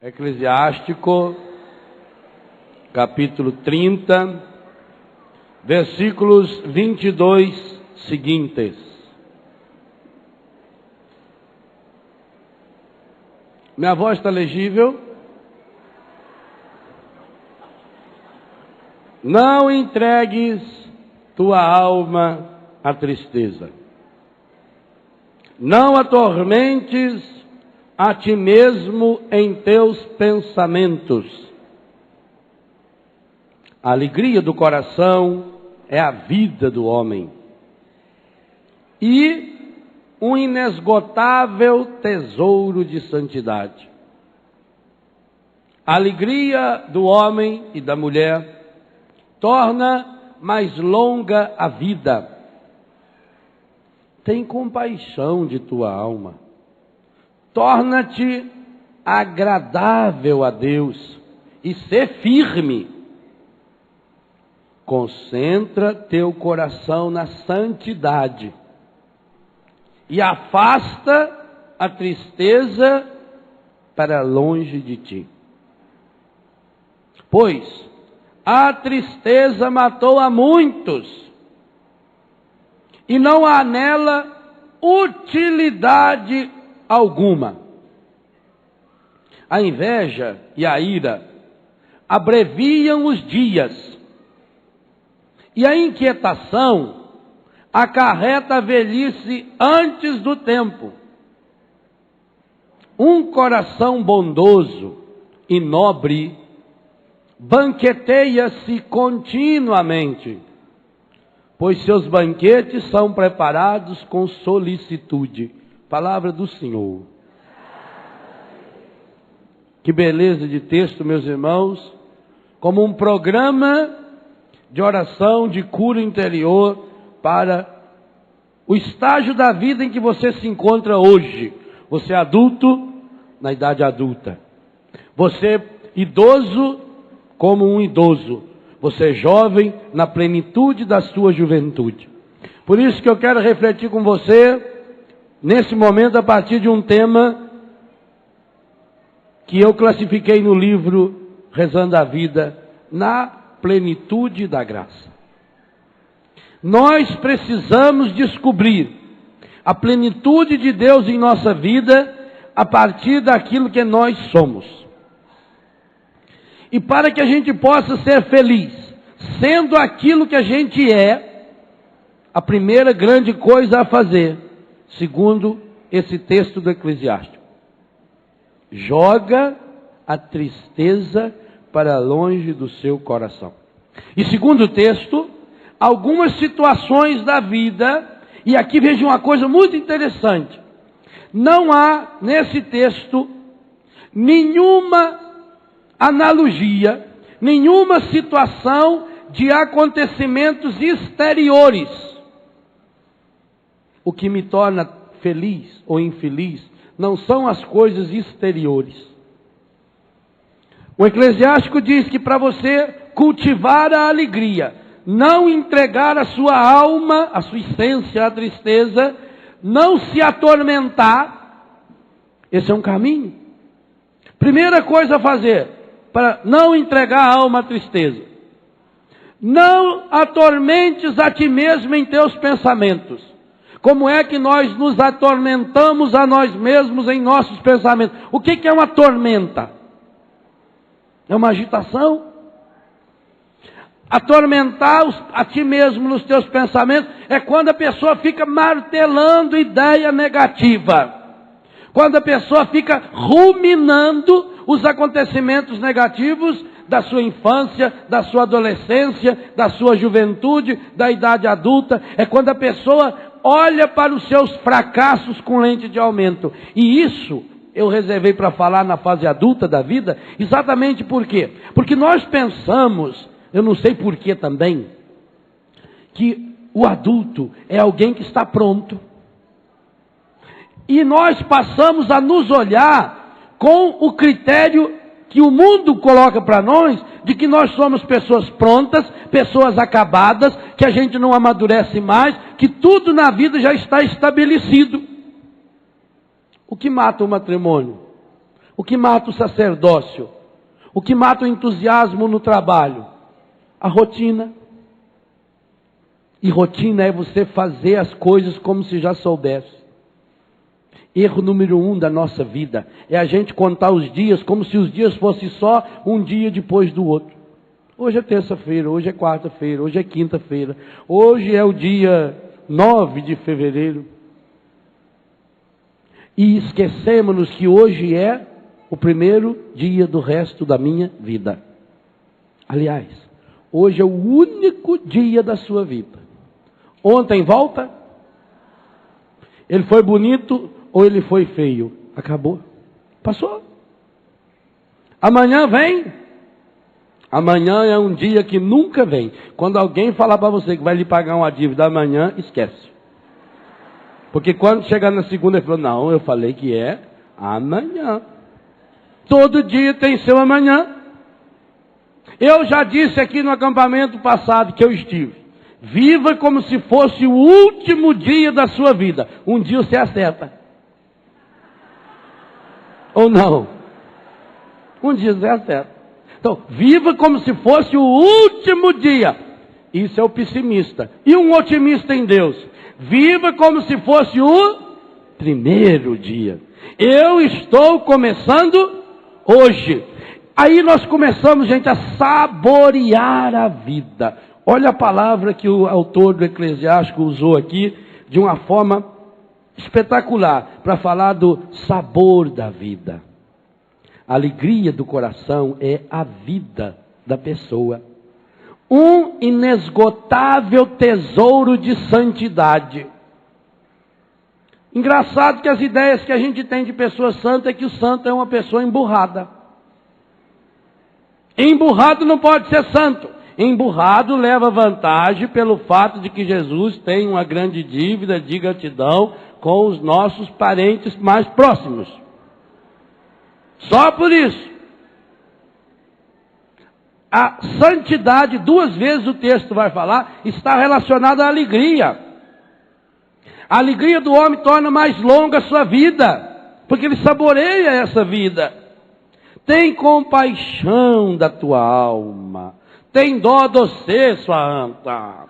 Eclesiástico, capítulo 30, versículos 22 seguintes. Minha voz está legível? Não entregues tua alma à tristeza. Não atormentes a ti mesmo em teus pensamentos. A alegria do coração é a vida do homem e um inesgotável tesouro de santidade. A alegria do homem e da mulher torna mais longa a vida. Tem compaixão de tua alma. Torna-te agradável a Deus e sê firme. Concentra teu coração na santidade e afasta a tristeza para longe de ti. Pois a tristeza matou a muitos e não há nela utilidade alguma. A inveja e a ira abreviam os dias, e a inquietação acarreta a velhice antes do tempo. Um coração bondoso e nobre banqueteia-se continuamente, pois seus banquetes são preparados com solicitude. Palavra do Senhor. Que beleza de texto, meus irmãos, como um programa de oração, de cura interior para o estágio da vida em que você se encontra hoje. Você é adulto, na idade adulta. Você idoso, como um idoso. Você é jovem, na plenitude da sua juventude. Por isso que eu quero refletir com você nesse momento, a partir de um tema que eu classifiquei no livro Rezando a Vida, na plenitude da graça. Nós precisamos descobrir a plenitude de Deus em nossa vida a partir daquilo que nós somos. E para que a gente possa ser feliz, sendo aquilo que a gente é, a primeira grande coisa a fazer, segundo esse texto do Eclesiástico: joga a tristeza para longe do seu coração. E segundo o texto, algumas situações da vida, e aqui veja uma coisa muito interessante: não há nesse texto nenhuma analogia, nenhuma situação de acontecimentos exteriores. O que me torna feliz ou infeliz não são as coisas exteriores. O Eclesiástico diz que para você cultivar a alegria, não entregar a sua alma, a sua essência à tristeza, não se atormentar, esse é um caminho. Primeira coisa a fazer para não entregar a alma à tristeza: não atormentes a ti mesmo em teus pensamentos. Como é que nós nos atormentamos a nós mesmos em nossos pensamentos? O que é uma tormenta? É uma agitação. Atormentar a ti mesmo nos teus pensamentos é quando a pessoa fica martelando ideia negativa. Quando a pessoa fica ruminando os acontecimentos negativos da sua infância, da sua adolescência, da sua juventude, da idade adulta. É quando a pessoa olha para os seus fracassos com lente de aumento. E isso eu reservei para falar na fase adulta da vida, exatamente por quê? Porque nós pensamos, eu não sei por quê também, que o adulto é alguém que está pronto. E nós passamos a nos olhar com o critério que o mundo coloca para nós, de que nós somos pessoas prontas, pessoas acabadas, que a gente não amadurece mais, que tudo na vida já está estabelecido. O que mata o matrimônio? O que mata o sacerdócio? O que mata o entusiasmo no trabalho? A rotina. E rotina é você fazer as coisas como se já soubesse. Erro número 1 da nossa vida é a gente contar os dias como se os dias fossem só um dia depois do outro. Hoje é terça-feira, hoje é quarta-feira, hoje é quinta-feira, hoje é o dia 9 de fevereiro. E esquecemos que hoje é o primeiro dia do resto da minha vida. Aliás, hoje é o único dia da sua vida. Ontem volta? Ele foi bonito ou ele foi feio? Acabou. Passou. Amanhã vem. Amanhã é um dia que nunca vem. Quando alguém falar para você que vai lhe pagar uma dívida amanhã, esquece. Porque quando chegar na segunda, ele falou, não, eu falei que é amanhã. Todo dia tem seu amanhã. Eu já disse aqui no acampamento passado que eu estive. Viva como se fosse o último dia da sua vida. Um dia você acerta. Ou não? Um dia você acerta. Então, viva como se fosse o último dia. Isso é o pessimista. E um otimista em Deus? Viva como se fosse o primeiro dia. Eu estou começando hoje. Aí nós começamos, gente, a saborear a vida. Olha a palavra que o autor do Eclesiástico usou aqui de uma forma espetacular para falar do sabor da vida. A alegria do coração é a vida da pessoa. Um inesgotável tesouro de santidade. Engraçado que as ideias que a gente tem de pessoa santa é que o santo é uma pessoa emburrada. Emburrado não pode ser santo. Emburrado leva vantagem pelo fato de que Jesus tem uma grande dívida de gratidão com os nossos parentes mais próximos. Só por isso. A santidade, 2 vezes o texto vai falar, está relacionada à alegria. A alegria do homem torna mais longa a sua vida, porque ele saboreia essa vida. Tem compaixão da tua alma. Tem dó de você, sua anta.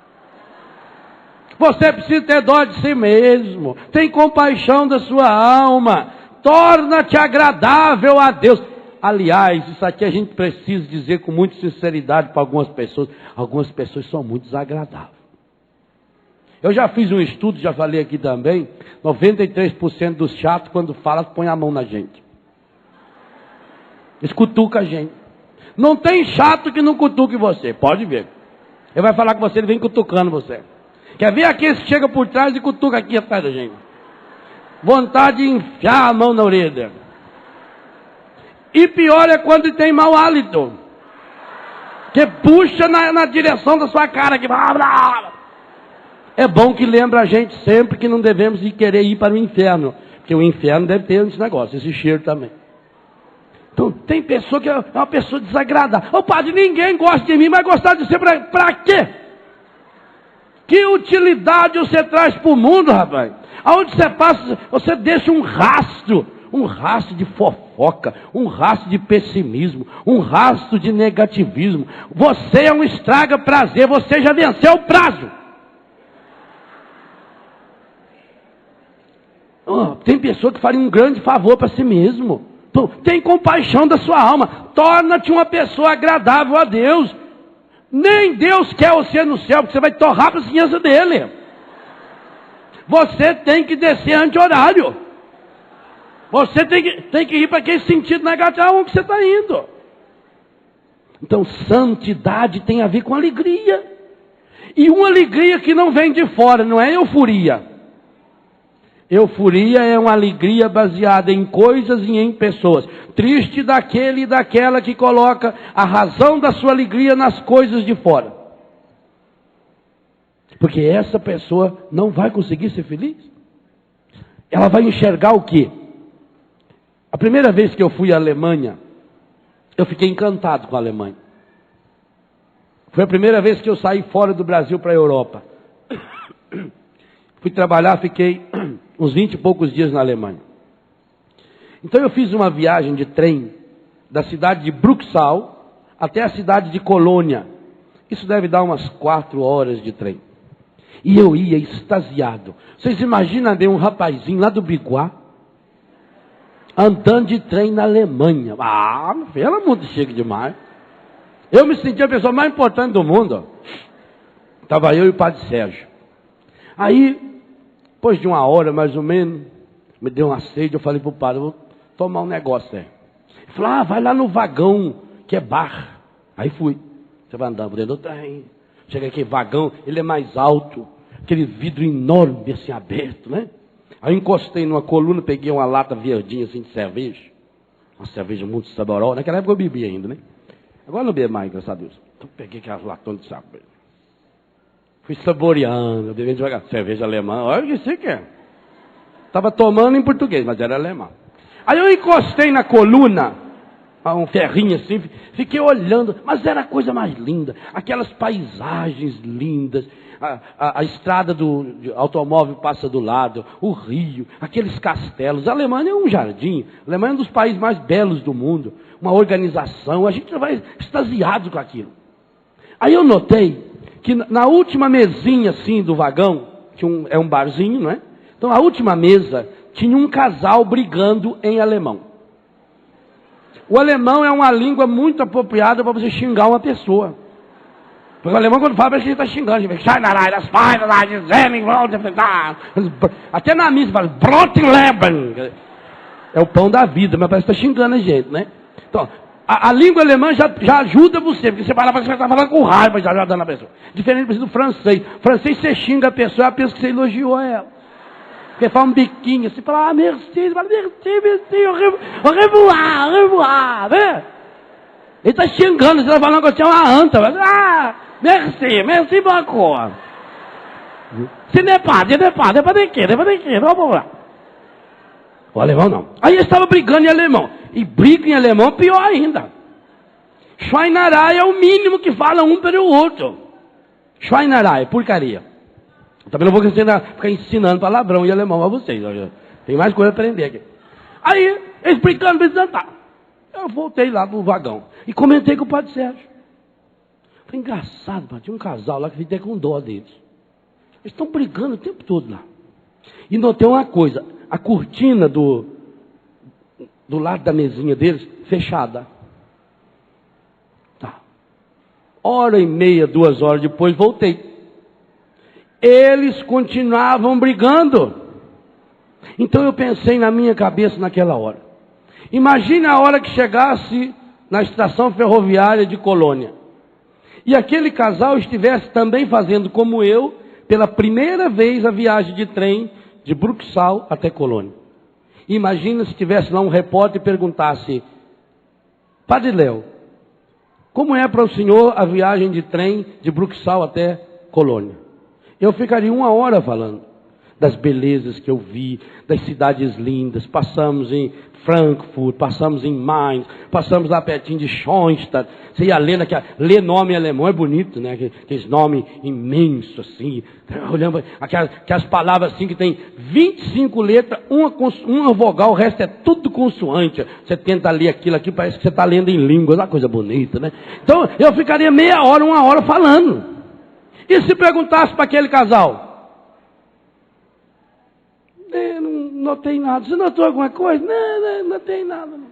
Você precisa ter dó de si mesmo. Tem compaixão da sua alma. Torna-te agradável a Deus. Aliás, isso aqui a gente precisa dizer com muita sinceridade para algumas pessoas. Algumas pessoas são muito desagradáveis. Eu já fiz um estudo, já falei aqui também. 93% dos chatos, quando fala, põe a mão na gente. Eles cutucam a gente. Não tem chato que não cutuque você, pode ver. Ele vai falar com você, ele vem cutucando você. Quer ver aquele que chega por trás e cutuca aqui atrás da gente. Vontade de enfiar a mão na orelha. E pior é quando tem mau hálito. Que puxa na direção da sua cara. Que... É bom que lembra a gente sempre que não devemos querer ir para o inferno. Porque o inferno deve ter esse negócio, esse cheiro também. Então, tem pessoa que é uma pessoa desagradável. Ô padre, ninguém gosta de mim, mas gostar de você para quê? Que utilidade você traz para o mundo, rapaz? Aonde você passa, você deixa um rastro de fofoca, um rastro de pessimismo, um rastro de negativismo. Você é um estraga-prazer, você já venceu o prazo. Tem pessoa que faria um grande favor para si mesmo. Tem compaixão da sua alma. Torna-te uma pessoa agradável a Deus. Nem Deus quer você no céu, porque você vai torrar para a ciência dele. Você tem que descer anti-horário. Você tem que ir para aquele sentido negativo onde você está indo. Então, santidade tem a ver com alegria. E uma alegria que não vem de fora, não é euforia. Euforia é uma alegria baseada em coisas e em pessoas. Triste daquele e daquela que coloca a razão da sua alegria nas coisas de fora. Porque essa pessoa não vai conseguir ser feliz. Ela vai enxergar o quê? A primeira vez que eu fui à Alemanha, eu fiquei encantado com a Alemanha. Foi a primeira vez que eu saí fora do Brasil para a Europa. Fui trabalhar, fiquei uns 20 e poucos dias na Alemanha. Então eu fiz uma viagem de trem da cidade de Bruxal até a cidade de Colônia. Isso deve dar umas 4 horas de trem. E eu ia extasiado. Vocês imaginam um rapazinho lá do Biguá, andando de trem na Alemanha. Era muito chique demais. Eu me sentia a pessoa mais importante do mundo. Estava eu e o padre Sérgio. Aí, depois de 1 hora mais ou menos, me deu uma sede, eu falei para o padre, vou tomar um negócio aí. Ele falou, vai lá no vagão, que é bar. Aí fui. Você vai andando por dentro do trem. Chega aqui, vagão, ele é mais alto. Aquele vidro enorme, assim, aberto, né? Aí eu encostei numa coluna, peguei uma lata verdinha, assim, de cerveja. Uma cerveja muito saborosa. Naquela época eu bebia ainda, né? Agora não bebo mais, graças a Deus. Então peguei aquelas latões de cerveja. Fui saboreando, bebendo devagar. Cerveja alemã, olha o que você quer. Estava tomando em português, mas era alemão. Aí eu encostei na coluna, um ferrinho assim, fiquei olhando, mas era a coisa mais linda. Aquelas paisagens lindas. A estrada do automóvel passa do lado, o rio, aqueles castelos. A Alemanha é um jardim. A Alemanha é um dos países mais belos do mundo. Uma organização. A gente vai extasiado com aquilo. Aí eu notei que na última mesinha assim do vagão, que é um barzinho, não é? Então a última mesa tinha um casal brigando em alemão. O alemão é uma língua muito apropriada para você xingar uma pessoa. Porque o alemão, quando fala, parece que ele está xingando. Até na missa fala, Brotleben. É o pão da vida, mas parece que está xingando a gente, né? Então, a língua alemã já ajuda você, porque você vai lá, você está falando com raiva, já ajudando a pessoa. Diferente do francês. O francês, você xinga a pessoa, ela pensa que você elogiou ela. Porque fala um biquinho, você fala, merci, você fala, merci, au revoir, né? Ele está xingando, você está falando que você é uma anta, merci beaucoup. Se não é padre, vamos lá. O alemão não. Aí eles estavam brigando em alemão. E briga em alemão pior ainda. Schweinerei é o mínimo que fala um para o outro. Schweinerei, porcaria. Eu também não vou ficar ensinando palavrão em alemão a vocês. Tem mais coisa para aprender aqui. Aí, eles brincando, tá. Eu voltei lá pro vagão. E comentei com o padre Sérgio. Foi engraçado, padre. Tinha um casal lá que fiquei com dó deles. Eles estão brigando o tempo todo lá. E notei uma coisa. A cortina do lado da mesinha deles, fechada. Tá. 1h30, 2 horas depois, voltei. Eles continuavam brigando. Então eu pensei na minha cabeça naquela hora. Imagine a hora que chegasse na estação ferroviária de Colônia. E aquele casal estivesse também fazendo como eu, pela primeira vez a viagem de trem de Bruxal até Colônia. Imagina se tivesse lá um repórter e perguntasse, Padre Léo, como é para o senhor a viagem de trem de Bruxal até Colônia? Eu ficaria 1 hora falando das belezas que eu vi, das cidades lindas. Passamos em Frankfurt, passamos em Mainz, passamos lá pertinho de Schoenstatt. Você ia lendo, ler nome alemão é bonito, né? Aqueles nomes imensos assim, olhando aquelas palavras assim que tem 25 letras, uma vogal, o resto é tudo consoante. Você tenta ler aquilo aqui, parece que você está lendo em língua, é uma coisa bonita, né? Então eu ficaria meia hora, 1 hora falando. E se perguntasse para aquele casal? Não notei nada. Você notou alguma coisa? Não notei nada. Não.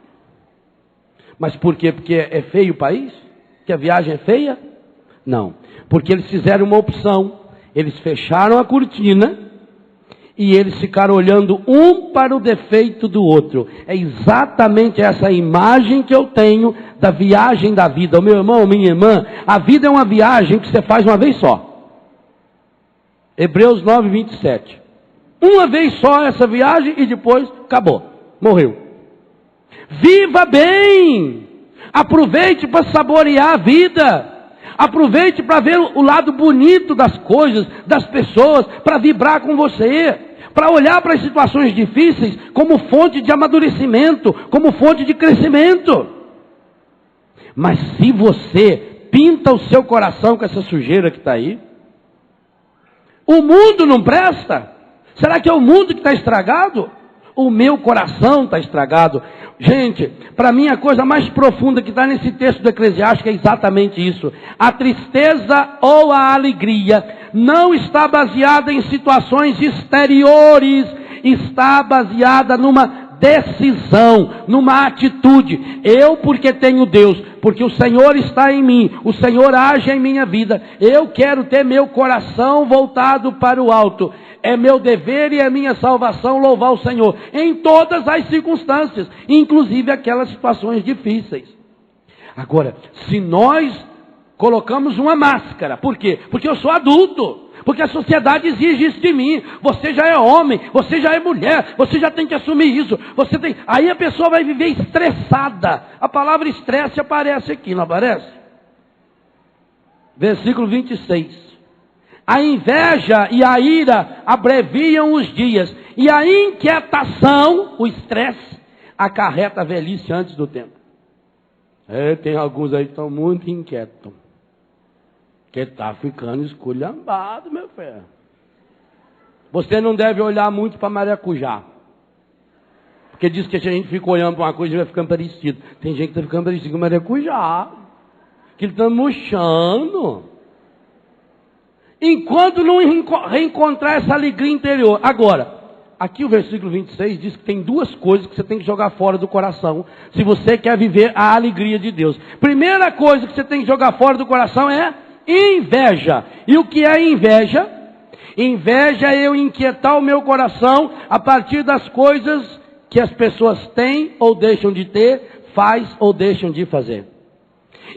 Mas por quê? Porque é feio o país? Que a viagem é feia? Não. Porque eles fizeram uma opção. Eles fecharam a cortina e eles ficaram olhando um para o defeito do outro. É exatamente essa imagem que eu tenho da viagem da vida. O meu irmão, minha irmã, a vida é uma viagem que você faz uma vez só. Hebreus 9, 27. Uma vez só essa viagem e depois acabou. Morreu. Viva bem. Aproveite para saborear a vida. Aproveite para ver o lado bonito das coisas, das pessoas, para vibrar com você. Para olhar para as situações difíceis como fonte de amadurecimento, como fonte de crescimento. Mas se você pinta o seu coração com essa sujeira que está aí, o mundo não presta? Será que é o mundo que está estragado? O meu coração está estragado. Gente, para mim a coisa mais profunda que está nesse texto do Eclesiástico é exatamente isso. A tristeza ou a alegria não está baseada em situações exteriores, está baseada numa decisão, numa atitude. Eu, porque tenho Deus, porque o Senhor está em mim, o Senhor age em minha vida, eu quero ter meu coração voltado para o alto. É meu dever e é minha salvação louvar o Senhor em todas as circunstâncias, inclusive aquelas situações difíceis. Agora, se nós colocamos uma máscara, por quê? Porque eu sou adulto. Porque a sociedade exige isso de mim. Você já é homem, você já é mulher, você já tem que assumir isso. Aí a pessoa vai viver estressada. A palavra estresse aparece aqui, não aparece? Versículo 26. A inveja e a ira abreviam os dias, e a inquietação, o estresse, acarreta a velhice antes do tempo. Tem alguns aí que estão muito inquietos. Que está ficando esculhambado, meu filho. Você não deve olhar muito para maracujá. Porque diz que se a gente fica olhando para uma coisa, vai ficando parecido. Tem gente que está ficando parecido com maracujá. Que ele está murchando. Enquanto não reencontrar essa alegria interior. Agora, aqui o versículo 26 diz que tem duas coisas que você tem que jogar fora do coração, se você quer viver a alegria de Deus. Primeira coisa que você tem que jogar fora do coração é inveja. E o que é inveja? Inveja é eu inquietar o meu coração a partir das coisas que as pessoas têm ou deixam de ter, faz ou deixam de fazer.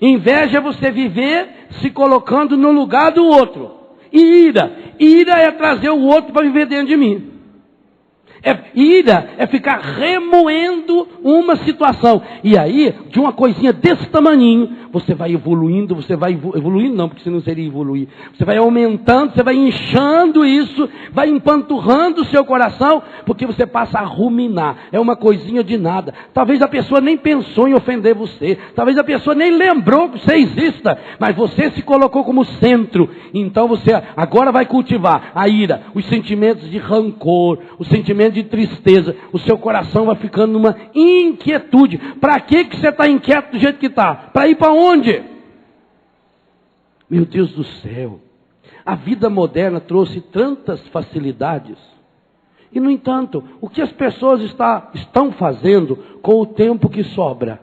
Inveja é você viver se colocando no lugar do outro. E ira é trazer o outro para viver dentro de mim. Ira é ficar remoendo uma situação. E aí, de uma coisinha desse tamaninho, você vai evoluindo, não, porque senão seria evoluir. Você vai aumentando, você vai inchando isso, vai empanturrando o seu coração, porque você passa a ruminar. É uma coisinha de nada. Talvez a pessoa nem pensou em ofender você. Talvez a pessoa nem lembrou que você exista. Mas você se colocou como centro. Então você agora vai cultivar a ira, os sentimentos de rancor, os sentimentos de tristeza. O seu coração vai ficando numa inquietude. Para que você está inquieto do jeito que está? Para ir para onde? Meu Deus do céu. A vida moderna trouxe tantas facilidades. E no entanto, o que as pessoas estão fazendo com o tempo que sobra?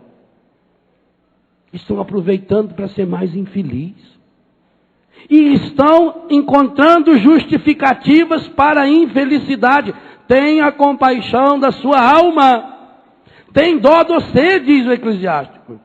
Estão aproveitando para ser mais infeliz. E estão encontrando justificativas para a infelicidade. Tenha compaixão da sua alma. Tem dó de você, diz o Eclesiástico.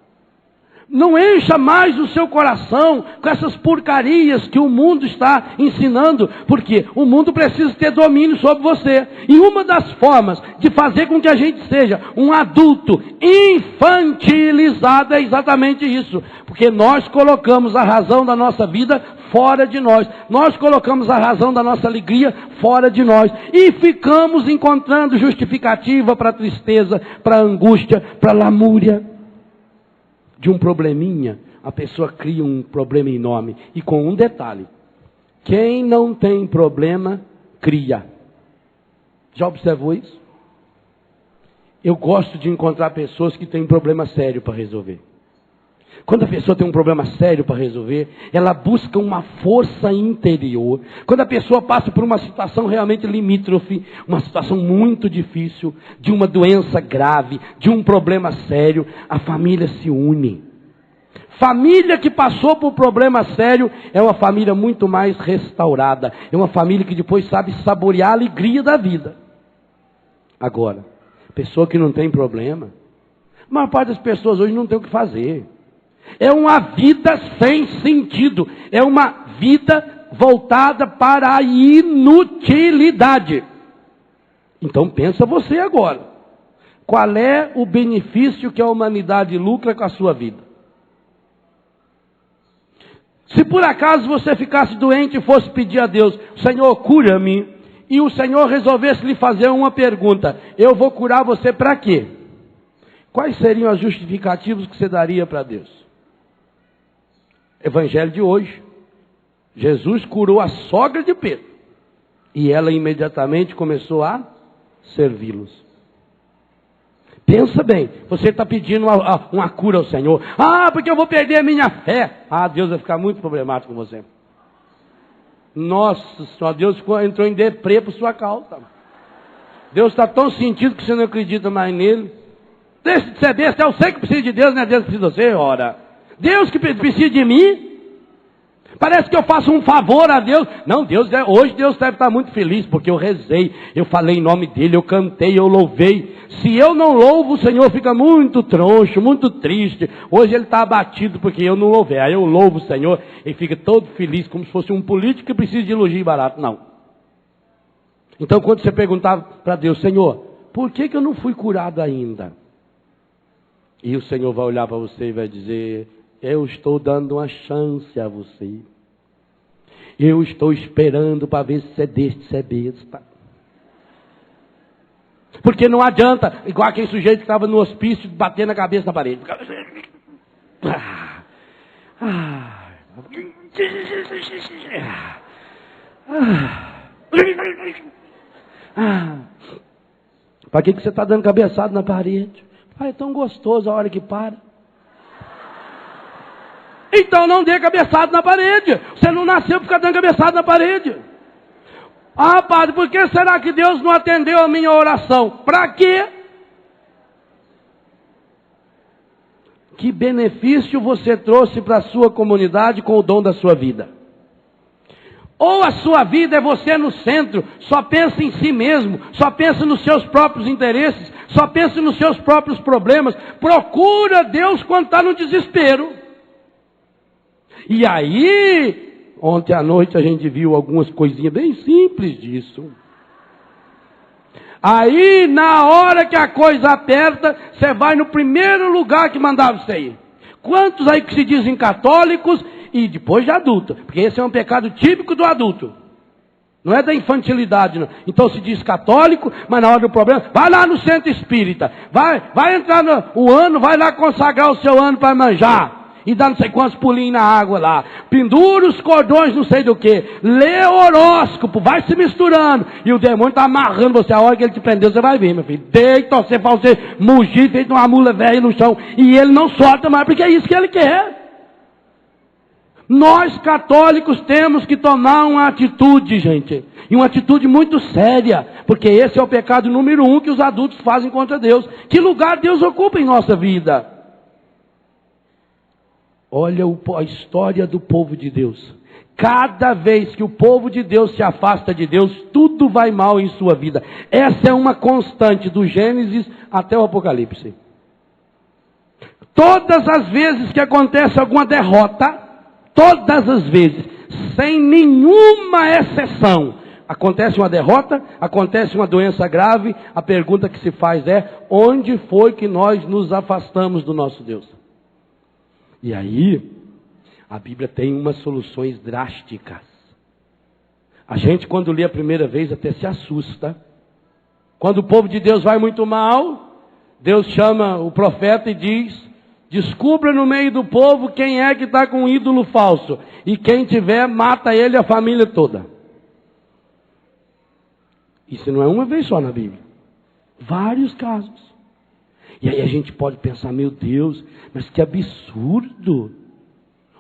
Não encha mais o seu coração com essas porcarias que o mundo está ensinando, porque o mundo precisa ter domínio sobre você. E uma das formas de fazer com que a gente seja um adulto infantilizado é exatamente isso. Porque nós colocamos a razão da nossa vida fora de nós. Nós colocamos a razão da nossa alegria fora de nós. E ficamos encontrando justificativa para a tristeza, para a angústia, para a lamúria. De um probleminha, a pessoa cria um problema enorme. E com um detalhe: quem não tem problema, cria. Já observou isso? Eu gosto de encontrar pessoas que têm problema sério para resolver. Quando a pessoa tem um problema sério para resolver, ela busca uma força interior. Quando a pessoa passa por uma situação realmente limítrofe, uma situação muito difícil, de uma doença grave, de um problema sério, a família se une. Família que passou por problema sério é uma família muito mais restaurada. É uma família que depois sabe saborear a alegria da vida. Agora, pessoa que não tem problema, a maior parte das pessoas hoje não tem o que fazer. É uma vida sem sentido. É uma vida voltada para a inutilidade. Então pensa você agora. Qual é o benefício que a humanidade lucra com a sua vida? Se por acaso você ficasse doente e fosse pedir a Deus, Senhor, cura-me, e o Senhor resolvesse lhe fazer uma pergunta, eu vou curar você para quê? Quais seriam as justificativas que você daria para Deus? Evangelho de hoje. Jesus curou a sogra de Pedro. E ela imediatamente começou a servi-los. Pensa bem, você está pedindo uma cura ao Senhor. Ah, porque eu vou perder a minha fé. Ah, Deus vai ficar muito problemático com você. Nossa Senhora, Deus entrou em deprê por sua causa. Deus está tão sentido que você não acredita mais nele. Deixa de ser besta, eu sei que precisa de Deus, não é Deus que precisa de você, ora. Deus que precisa de mim? Parece que eu faço um favor a Deus. Não, hoje Deus deve estar muito feliz, porque eu rezei, eu falei em nome dele, eu cantei, eu louvei. Se eu não louvo, o Senhor fica muito troncho, muito triste. Hoje ele está abatido porque eu não louvei. Aí eu louvo o Senhor e fica todo feliz, como se fosse um político que precisa de elogio barato. Não. Então quando você perguntava para Deus, Senhor, por que eu não fui curado ainda? E o Senhor vai olhar para você e vai dizer, eu estou dando uma chance a você. Eu estou esperando para ver se é deste, se é besta. Porque não adianta, igual aquele sujeito que estava no hospício, bater na cabeça na parede. Para que você está dando cabeçada na parede? É tão gostoso a hora que para. Então não dê cabeçada na parede. Você não nasceu para ficar dando cabeçada na parede. Ah, padre, por que será que Deus não atendeu a minha oração? Para quê? Que benefício você trouxe para a sua comunidade com o dom da sua vida? Ou a sua vida é você no centro, só pensa em si mesmo, só pensa nos seus próprios interesses, só pensa nos seus próprios problemas, procura Deus quando está no desespero. E aí, ontem à noite a gente viu algumas coisinhas bem simples disso. Aí, na hora que a coisa aperta, você vai no primeiro lugar que mandava você ir. Quantos aí que se dizem católicos e depois de adulto? Porque esse é um pecado típico do adulto. Não é da infantilidade, não. Então se diz católico, mas na hora do problema, vai lá no centro espírita. Vai entrar no ano, vai lá consagrar o seu ano para manjar. E dá não sei quantos pulinhos na água lá. Pendura os cordões não sei do que. Lê horóscopo, vai se misturando. E o demônio está amarrando você. A hora que ele te prendeu, você vai ver, meu filho. Deita você para você mugir, feito uma mula velha no chão. E ele não solta mais, porque é isso que ele quer. Nós católicos temos que tomar uma atitude, gente. E uma atitude muito séria. Porque esse é o pecado número 1 que os adultos fazem contra Deus. Que lugar Deus ocupa em nossa vida? Olha a história do povo de Deus. Cada vez que o povo de Deus se afasta de Deus, tudo vai mal em sua vida. Essa é uma constante do Gênesis até o Apocalipse. Todas as vezes que acontece alguma derrota, todas as vezes, sem nenhuma exceção, acontece uma derrota, acontece uma doença grave, a pergunta que se faz é, onde foi que nós nos afastamos do nosso Deus? E aí, a Bíblia tem umas soluções drásticas. A gente, quando lê a primeira vez, até se assusta. Quando o povo de Deus vai muito mal, Deus chama o profeta e diz, descubra no meio do povo quem é que está com um ídolo falso. E quem tiver, mata ele e a família toda. Isso não é uma vez só na Bíblia. Vários casos. E aí a gente pode pensar, meu Deus, mas que absurdo.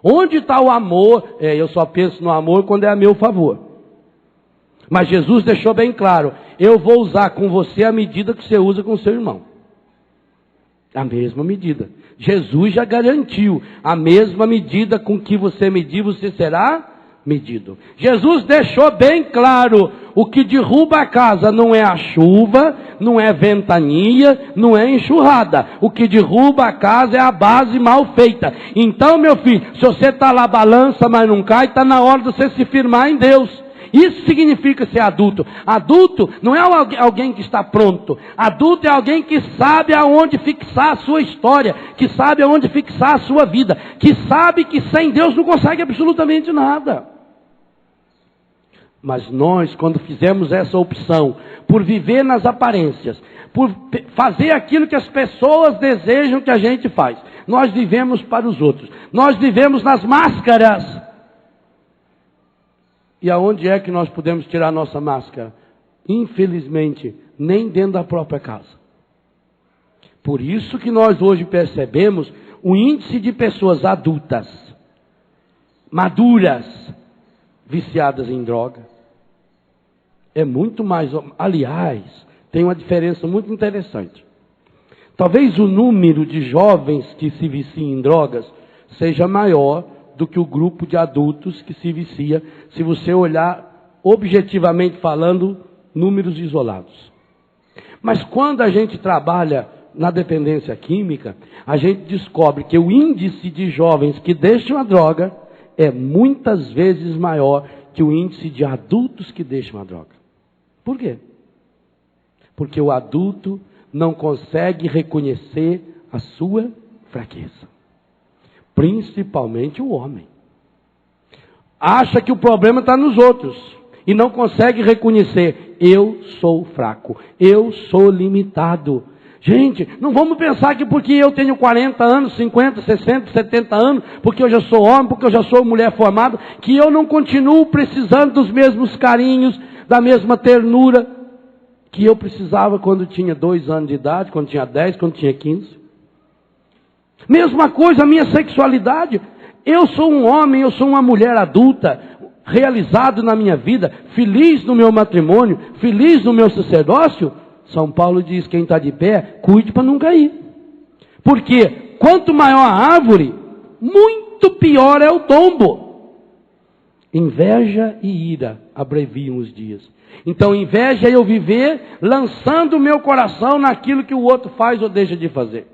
Onde está o amor? Eu só penso no amor quando é a meu favor. Mas Jesus deixou bem claro, eu vou usar com você a medida que você usa com o seu irmão. A mesma medida. Jesus já garantiu, a mesma medida com que você medir, você será medido. Jesus deixou bem claro, o que derruba a casa não é a chuva, não é ventania, não é enxurrada. O que derruba a casa é a base mal feita. Então, meu filho, se você está lá balança, mas não cai, está na hora de você se firmar em Deus. Isso significa ser adulto. Adulto não é alguém que está pronto. Adulto é alguém que sabe aonde fixar a sua história, que sabe aonde fixar a sua vida, que sabe que sem Deus não consegue absolutamente nada. Mas nós, quando fizemos essa opção, por viver nas aparências, por fazer aquilo que as pessoas desejam que a gente faz, nós vivemos para os outros, nós vivemos nas máscaras. E aonde é que nós podemos tirar nossa máscara? Infelizmente, nem dentro da própria casa. Por isso que nós hoje percebemos o índice de pessoas adultas, maduras, viciadas em droga. É muito mais, aliás, tem uma diferença muito interessante. Talvez o número de jovens que se viciam em drogas seja maior do que o grupo de adultos que se vicia, se você olhar objetivamente falando, números isolados. Mas quando a gente trabalha na dependência química, a gente descobre que o índice de jovens que deixam a droga é muitas vezes maior que o índice de adultos que deixam a droga. Por quê? Porque o adulto não consegue reconhecer a sua fraqueza. Principalmente o homem. Acha que o problema está nos outros. E não consegue reconhecer, eu sou fraco, eu sou limitado. Gente, não vamos pensar que porque eu tenho 40 anos, 50, 60, 70 anos, porque eu já sou homem, porque eu já sou mulher formada, que eu não continuo precisando dos mesmos carinhos, da mesma ternura que eu precisava quando tinha 2 anos de idade, quando tinha 10, quando tinha 15. Mesma coisa a minha sexualidade. Eu sou um homem, eu sou uma mulher adulta, realizado na minha vida, feliz no meu matrimônio, feliz no meu sacerdócio. São Paulo diz, quem está de pé, cuide para não cair. Porque quanto maior a árvore, muito pior é o tombo. Inveja e ira abreviam os dias. Então inveja é eu viver lançando o meu coração naquilo que o outro faz ou deixa de fazer.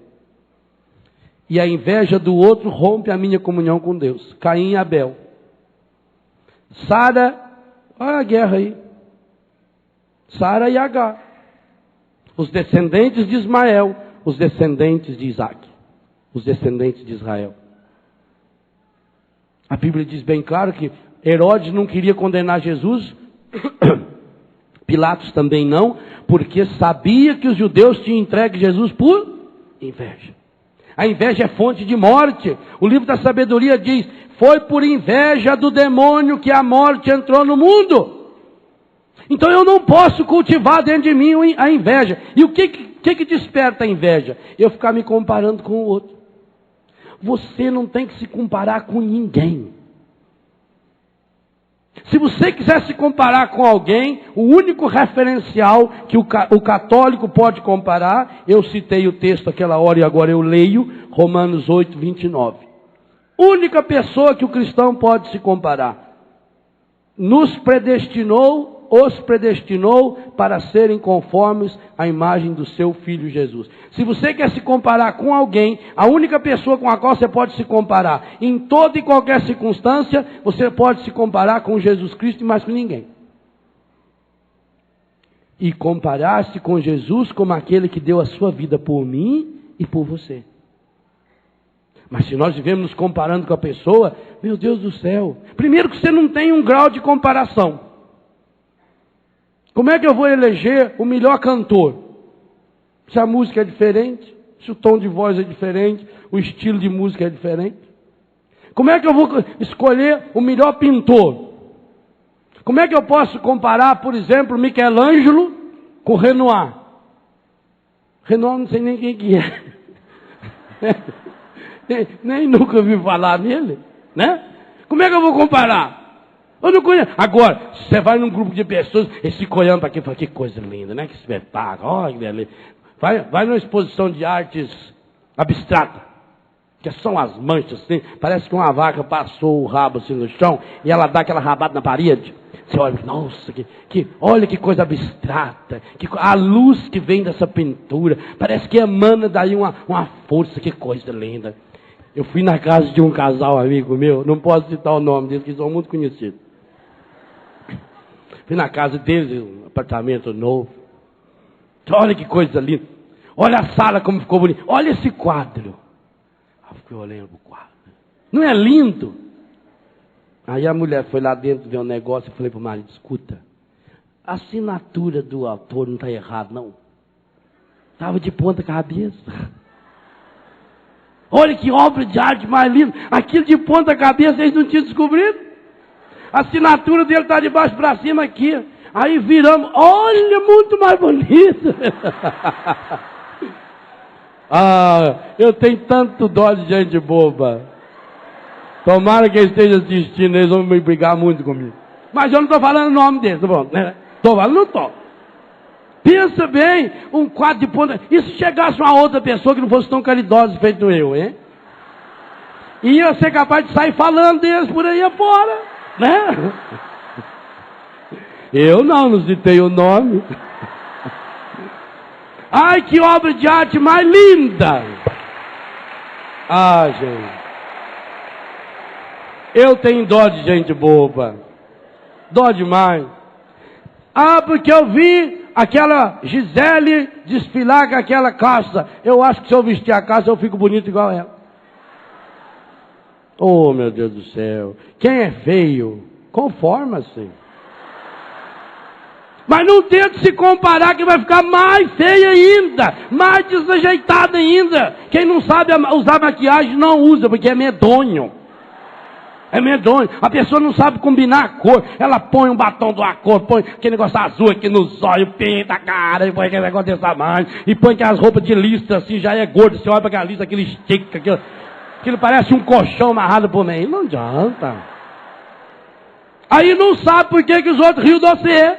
E a inveja do outro rompe a minha comunhão com Deus. Caim e Abel. Sara, olha a guerra aí. Sara e Agar. Os descendentes de Ismael, os descendentes de Isaac. Os descendentes de Israel. A Bíblia diz bem claro que Herodes não queria condenar Jesus. Pilatos também não, porque sabia que os judeus tinham entregue Jesus por inveja. A inveja é fonte de morte. O livro da sabedoria diz, foi por inveja do demônio que a morte entrou no mundo. Então eu não posso cultivar dentro de mim a inveja. E o que desperta a inveja? Eu ficar me comparando com o outro. Você não tem que se comparar com ninguém. Se você quiser se comparar com alguém, o único referencial que o católico pode comparar, eu citei o texto aquela hora e agora eu leio, Romanos 8, 29. Única pessoa que o cristão pode se comparar. Os predestinou para serem conformes à imagem do seu Filho Jesus. Se você quer se comparar com alguém, a única pessoa com a qual você pode se comparar, em toda e qualquer circunstância, você pode se comparar com Jesus Cristo e mais com ninguém. E comparar-se com Jesus como aquele que deu a sua vida por mim e por você. Mas se nós vivemos nos comparando com a pessoa, meu Deus do céu. Primeiro que você não tem um grau de comparação. Como é que eu vou eleger o melhor cantor? Se a música é diferente, se o tom de voz é diferente, o estilo de música é diferente. Como é que eu vou escolher o melhor pintor? Como é que eu posso comparar, por exemplo, Michelangelo com Renoir? Renoir não sei nem quem que é. nem nunca ouvi falar nele, né? Como é que eu vou comparar? Eu não conheço. Agora, você vai num grupo de pessoas, eles ficam olhando para aqui e falam, que coisa linda, né? Que espetáculo, olha que beleza. Vai numa exposição de artes abstratas, que são as manchas, assim, parece que uma vaca passou o rabo assim no chão, e ela dá aquela rabada na parede. Você olha, nossa, olha que coisa abstrata, a luz que vem dessa pintura, parece que emana daí uma força, que coisa linda. Eu fui na casa de um casal amigo meu, não posso citar o nome deles, que são muito conhecidos. Fui na casa deles, um apartamento novo. Olha que coisa linda. Olha a sala como ficou bonita. Olha esse quadro. Eu fiquei olhando para o quadro. Não é lindo? Aí a mulher foi lá dentro ver um negócio e falei para o marido, escuta, a assinatura do autor não está errada, não. Estava de ponta cabeça. Olha que obra de arte mais linda. Aquilo de ponta cabeça eles não tinham descobrido. A assinatura dele está de baixo para cima aqui. Aí viramos, olha, muito mais bonito. Eu tenho tanto dó de gente boba. Tomara que eles estejam assistindo, eles vão me brigar muito comigo. Mas eu não estou falando o nome deles, tá bom? Estou falando, não estou. Pensa bem, um quadro de ponta. E se chegasse uma outra pessoa que não fosse tão caridosa feito eu, hein? Ia ser capaz de sair falando deles por aí afora, né? Eu não citei o nome. Ai, que obra de arte mais linda! Gente. Eu tenho dó de gente boba. Dó demais. Porque eu vi aquela Gisele desfilar com aquela calça. Eu acho que se eu vestir a calça eu fico bonito igual ela. Oh, meu Deus do céu. Quem é feio, conforma-se. Mas não tente se comparar que vai ficar mais feia ainda, mais desajeitada ainda. Quem não sabe usar maquiagem não usa, porque é medonho. É medonho. A pessoa não sabe combinar a cor. Ela põe um batom de uma cor, põe aquele negócio azul aqui nos olhos, pinta a cara, e põe aquele negócio desse tamanho, e põe aquelas roupas de lista assim, já é gordo. Você olha para aquela lista, aquele estica, aquilo parece um colchão amarrado por meio. Não adianta. Aí não sabe por que os outros riam de você.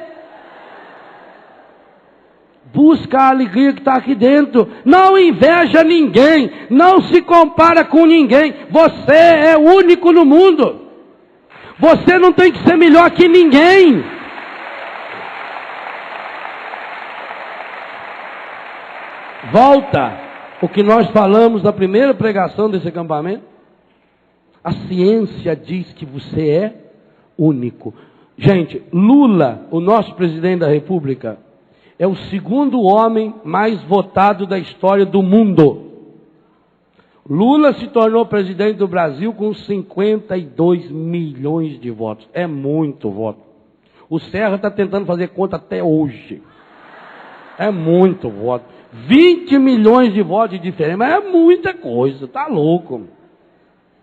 Busca a alegria que está aqui dentro. Não inveja ninguém. Não se compara com ninguém. Você é único no mundo. Você não tem que ser melhor que ninguém. Volta o que nós falamos na primeira pregação desse acampamento. A ciência diz que você é único. Gente, Lula, o nosso presidente da República, é o segundo homem mais votado da história do mundo. Lula se tornou presidente do Brasil com 52 milhões de votos. É muito voto. O Serra está tentando fazer conta até hoje. É muito voto. 20 milhões de votos de diferença. Mas é muita coisa, tá louco.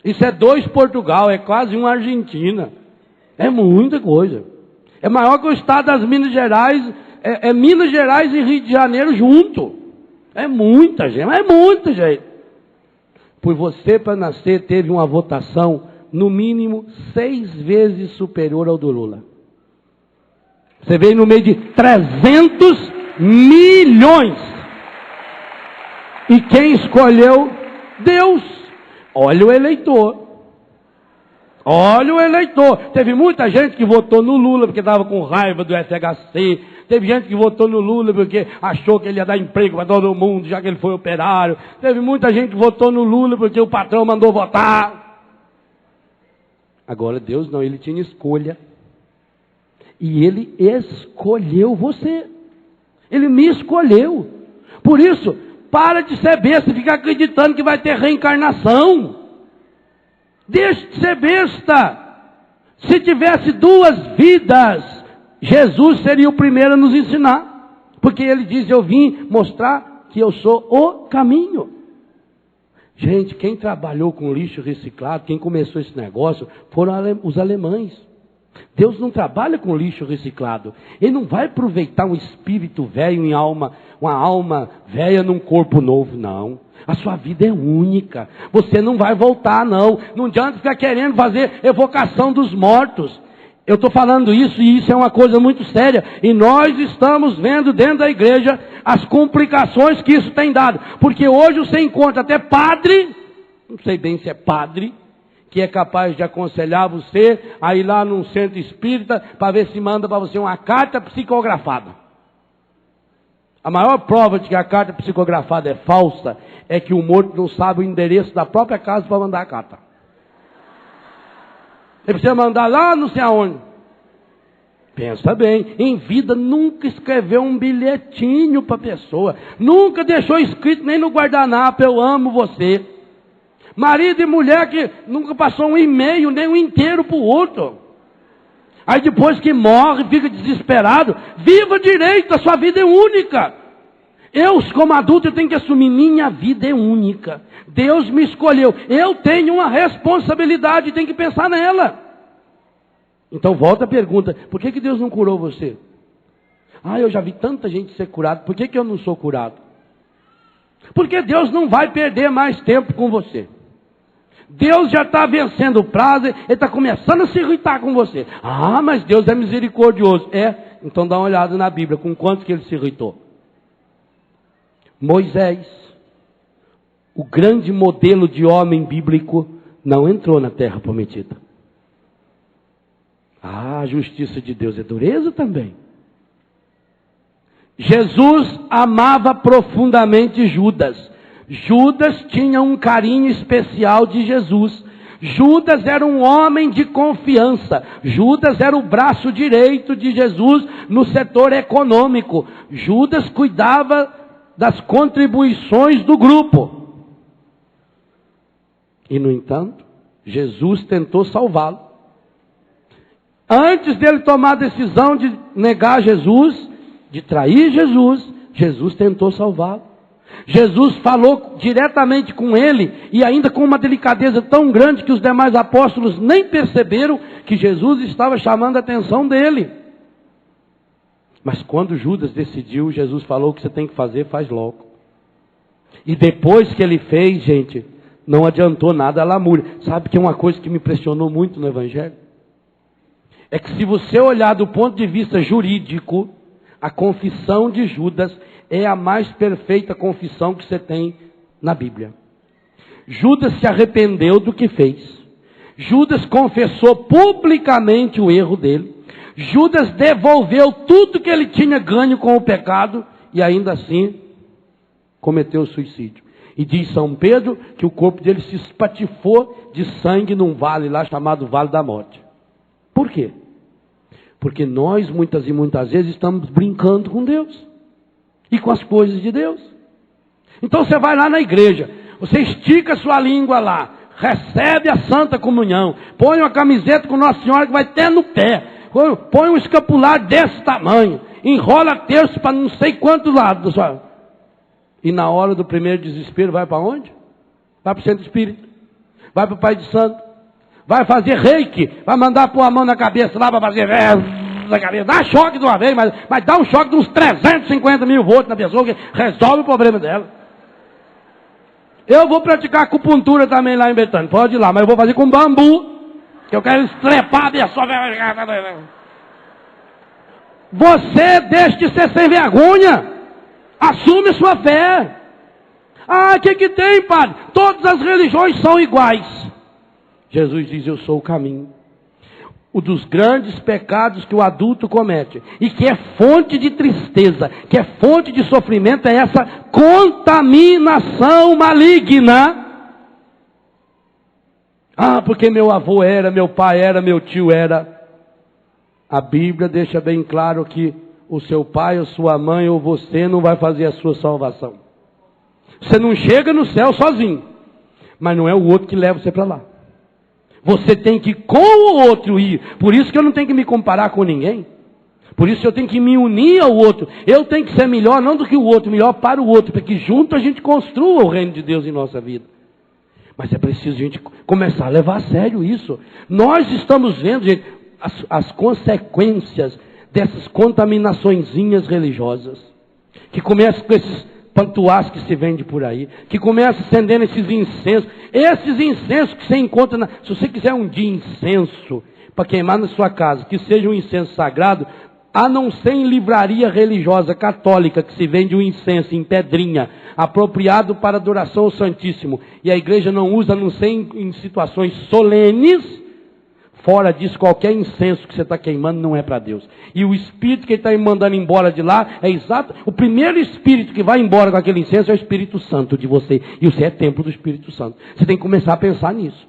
Isso é 2 Portugal, é quase uma Argentina. É muita coisa. É maior que o estado das Minas Gerais. É Minas Gerais e Rio de Janeiro junto. É muita gente, mas é muita gente. Por você, para nascer, teve uma votação, no mínimo, 6 vezes superior ao do Lula. Você veio no meio de 300 milhões. E quem escolheu? Deus. Olha o eleitor. Olha o eleitor. Teve muita gente que votou no Lula porque estava com raiva do FHC. Teve gente que votou no Lula porque achou que ele ia dar emprego para todo mundo, já que ele foi operário. Teve muita gente que votou no Lula porque o patrão mandou votar. Agora Deus não, ele tinha escolha. E ele escolheu você. Ele me escolheu. Por isso, para de ser besta e ficar acreditando que vai ter reencarnação. Deixe de ser besta. Se tivesse 2 vidas, Jesus seria o primeiro a nos ensinar. Porque ele diz, eu vim mostrar que eu sou o caminho. Gente, quem trabalhou com lixo reciclado, quem começou esse negócio, foram os alemães. Deus não trabalha com lixo reciclado. Ele não vai aproveitar um espírito velho em alma, uma alma velha num corpo novo, não. A sua vida é única. Você não vai voltar, não. Não adianta ficar querendo fazer evocação dos mortos. Eu estou falando isso e isso é uma coisa muito séria. E nós estamos vendo dentro da igreja as complicações que isso tem dado. Porque hoje você encontra até padre, não sei bem se é padre, que é capaz de aconselhar você a ir lá num centro espírita para ver se manda para você uma carta psicografada. A maior prova de que a carta psicografada é falsa é que o morto não sabe o endereço da própria casa para mandar a carta. Ele precisa mandar lá não sei aonde. Pensa bem, em vida nunca escreveu um bilhetinho para a pessoa. Nunca deixou escrito nem no guardanapo, eu amo você. Marido e mulher que nunca passou um e-mail, nem um inteiro para o outro. Aí depois que morre, fica desesperado. Viva direito, a sua vida é única. Eu, como adulto, tenho que assumir, minha vida é única. Deus me escolheu. Eu tenho uma responsabilidade, tenho que pensar nela. Então volta a pergunta, por que Deus não curou você? Eu já vi tanta gente ser curada, por que eu não sou curado? Porque Deus não vai perder mais tempo com você. Deus já está vencendo o prazo, Ele está começando a se irritar com você. Ah, mas Deus é misericordioso. É, então dá uma olhada na Bíblia, com quanto que Ele se irritou. Moisés, o grande modelo de homem bíblico, não entrou na terra prometida. Ah, a justiça de Deus é dureza também. Jesus amava profundamente Judas. Judas tinha um carinho especial de Jesus. Judas era um homem de confiança. Judas era o braço direito de Jesus no setor econômico. Judas cuidava das contribuições do grupo. E no entanto, Jesus tentou salvá-lo. Antes dele tomar a decisão de negar Jesus, de trair Jesus, Jesus tentou salvá-lo. Jesus falou diretamente com ele, e ainda com uma delicadeza tão grande que os demais apóstolos nem perceberam que Jesus estava chamando a atenção dele. Mas quando Judas decidiu, Jesus falou: o que você tem que fazer, faz logo. E depois que ele fez, gente, não adiantou nada a lamúria. Sabe que é uma coisa que me impressionou muito no Evangelho? É que se você olhar do ponto de vista jurídico, a confissão de Judas é a mais perfeita confissão que você tem na Bíblia. Judas se arrependeu do que fez. Judas confessou publicamente o erro dele. Judas devolveu tudo que ele tinha ganho com o pecado e ainda assim cometeu suicídio. E diz São Pedro que o corpo dele se espatifou de sangue num vale lá chamado Vale da Morte. Por quê? Porque nós muitas e muitas vezes estamos brincando com Deus e com as coisas de Deus. Então você vai lá na igreja, você estica a sua língua lá, recebe a Santa Comunhão, põe uma camiseta com Nossa Senhora que vai até no pé, põe um escapular desse tamanho, enrola terço para não sei quantos lados. E na hora do primeiro desespero vai para onde? Vai para o centro espírita, vai para o Pai de Santo, vai fazer reiki, vai mandar pôr a mão na cabeça lá para fazer na cabeça, dá choque de uma vez, mas dá um choque de uns 350 mil volts na pessoa, que resolve o problema dela. Eu vou praticar acupuntura também lá em Betânia, pode ir lá, mas eu vou fazer com bambu, que eu quero estrepar a pessoa. Você deixa de ser sem vergonha, assume sua fé. Ah, o que tem, padre? Todas as religiões são iguais. Jesus diz: eu sou o caminho. O dos grandes pecados que o adulto comete, e que é fonte de tristeza, que é fonte de sofrimento, é essa contaminação maligna. Ah, porque meu avô era, meu pai era, meu tio era. A Bíblia deixa bem claro que o seu pai, ou sua mãe, ou você não vai fazer a sua salvação. Você não chega no céu sozinho, mas não é o outro que leva você para lá. Você tem que com o outro ir. Por isso que eu não tenho que me comparar com ninguém. Por isso eu tenho que me unir ao outro. Eu tenho que ser melhor, não do que o outro, melhor para o outro, para que junto a gente construa o reino de Deus em nossa vida. Mas é preciso a gente começar a levar a sério isso. Nós estamos vendo, gente, as consequências dessas contaminaçõezinhas religiosas, que começam com esses pantuás que se vende por aí, que começa acendendo esses incensos que você encontra, se você quiser um dia incenso para queimar na sua casa, que seja um incenso sagrado, a não ser em livraria religiosa católica, que se vende um incenso em pedrinha, apropriado para adoração ao Santíssimo, e a igreja não usa, a não ser em situações solenes. Fora disso, qualquer incenso que você está queimando não é para Deus. E o espírito que ele está mandando embora de lá é exato. O primeiro espírito que vai embora com aquele incenso é o Espírito Santo de você. E você é templo do Espírito Santo. Você tem que começar a pensar nisso.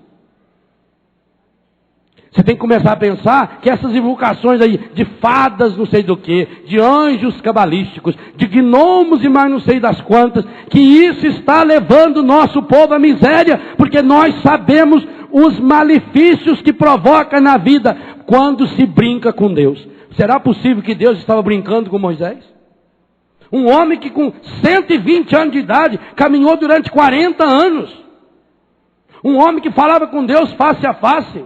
Você tem que começar a pensar que essas invocações aí de fadas não sei do que, de anjos cabalísticos, de gnomos e mais não sei das quantas, que isso está levando o nosso povo à miséria, porque nós sabemos os malefícios que provoca na vida quando se brinca com Deus. Será possível que Deus estava brincando com Moisés? Um homem que com 120 anos de idade caminhou durante 40 anos. Um homem que falava com Deus face a face.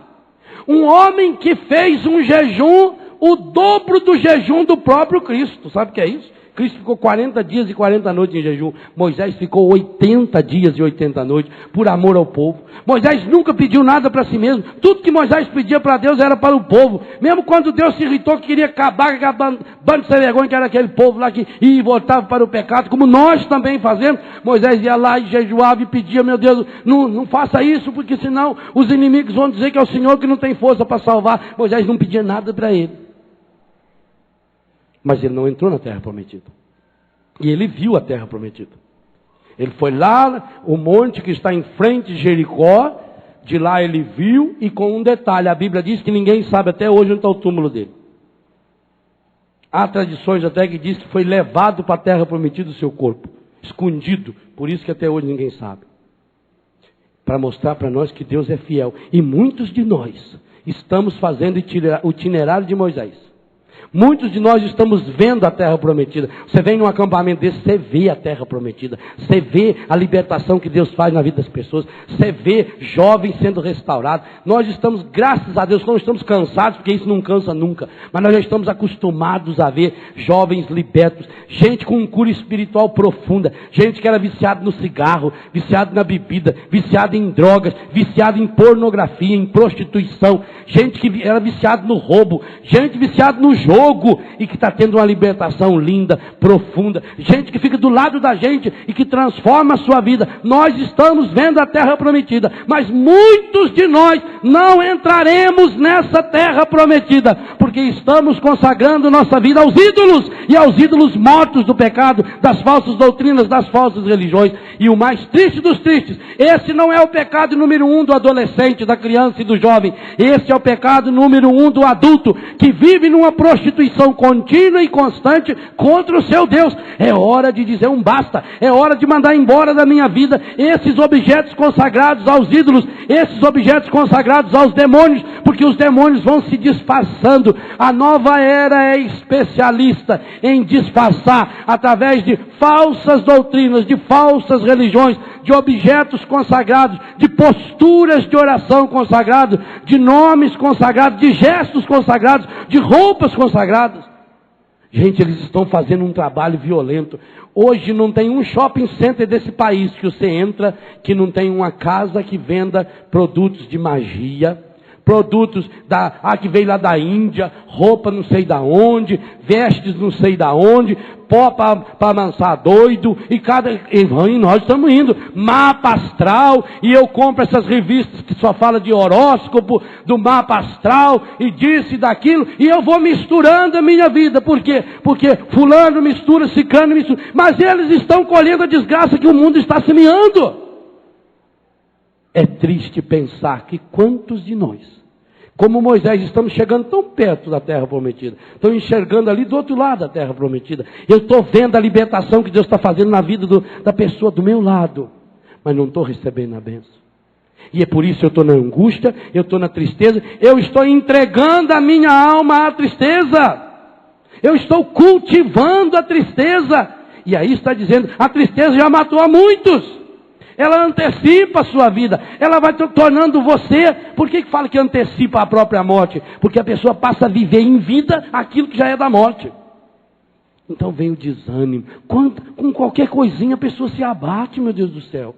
Um homem que fez um jejum, o dobro do jejum do próprio Cristo. Sabe o que é isso? Cristo ficou 40 dias e 40 noites em jejum. Moisés ficou 80 dias e 80 noites por amor ao povo. Moisés nunca pediu nada para si mesmo. Tudo que Moisés pedia para Deus era para o povo. Mesmo quando Deus se irritou, que queria acabar com aquela bando de sem vergonha, que era aquele povo lá que ia e voltava para o pecado, como nós também fazemos, Moisés ia lá e jejuava e pedia: meu Deus, não faça isso, porque senão os inimigos vão dizer que é o Senhor que não tem força para salvar. Moisés não pedia nada para ele. Mas ele não entrou na terra prometida. E ele viu a terra prometida. Ele foi lá, o monte que está em frente de Jericó, de lá ele viu, e com um detalhe, a Bíblia diz que ninguém sabe até hoje onde está o túmulo dele. Há tradições até que diz que foi levado para a terra prometida o seu corpo, escondido, por isso que até hoje ninguém sabe. Para mostrar para nós que Deus é fiel. E muitos de nós estamos fazendo o itinerário de Moisés. Muitos de nós estamos vendo a terra prometida. Você vem num acampamento desse, você vê a terra prometida. Você vê a libertação que Deus faz na vida das pessoas. Você vê jovens sendo restaurados. Nós estamos, graças a Deus, não estamos cansados, porque isso não cansa nunca. Mas nós já estamos acostumados a ver jovens libertos. Gente com cura espiritual profunda. Gente que era viciado no cigarro, viciado na bebida, viciado em drogas, viciado em pornografia, em prostituição. Gente que era viciado no roubo. Gente viciado no jogo. E que está tendo uma libertação linda, profunda. Gente que fica do lado da gente e que transforma a sua vida. Nós estamos vendo a terra prometida, mas muitos de nós não entraremos nessa terra prometida, porque estamos consagrando nossa vida aos ídolos, e aos ídolos mortos do pecado, das falsas doutrinas, das falsas religiões. E o mais triste dos tristes, esse não é o pecado número 1 do adolescente, da criança e do jovem. Esse é o pecado número 1 do adulto, que vive numa prostituição contínua e constante contra o seu Deus. É hora de dizer um basta. É hora de mandar embora da minha vida esses objetos consagrados aos ídolos, esses objetos consagrados aos demônios, porque os demônios vão se disfarçando. A nova era é especialista em disfarçar através de falsas doutrinas, de falsas religiões, de objetos consagrados, de posturas de oração consagradas, de nomes consagrados, de gestos consagrados, de roupas consagradas. Gente, eles estão fazendo um trabalho violento. Hoje não tem um shopping center desse país que você entra que não tem uma casa que venda produtos de magia, produtos que veio lá da Índia, roupa não sei da onde, vestes não sei da onde, pó para amansar doido, e nós estamos indo, mapa astral, e eu compro essas revistas que só falam de horóscopo, do mapa astral, e disso e daquilo, e eu vou misturando a minha vida. Por quê? Porque fulano mistura, ciclano mistura, mas eles estão colhendo a desgraça que o mundo está semeando. É triste pensar que quantos de nós, como Moisés, estamos chegando tão perto da terra prometida, estão enxergando ali do outro lado da terra prometida. Eu estou vendo a libertação que Deus está fazendo na vida da pessoa do meu lado, mas não estou recebendo a bênção. E é por isso que eu estou na angústia, eu estou na tristeza, eu estou entregando a minha alma à tristeza, eu estou cultivando a tristeza. E aí está dizendo, a tristeza já matou a muitos. Ela antecipa a sua vida. Ela vai tornando você... Por que fala que antecipa a própria morte? Porque a pessoa passa a viver em vida aquilo que já é da morte. Então vem o desânimo. Com qualquer coisinha a pessoa se abate, meu Deus do céu.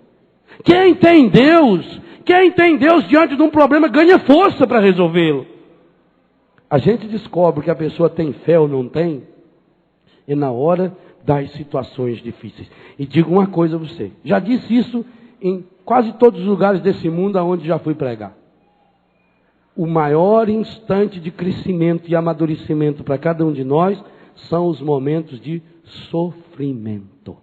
Quem tem Deus diante de um problema ganha força para resolvê-lo. A gente descobre que a pessoa tem fé ou não tem, e na hora das situações difíceis. E digo uma coisa a você, já disse isso em quase todos os lugares desse mundo aonde já fui pregar. O maior instante de crescimento e amadurecimento para cada um de nós são os momentos de sofrimento.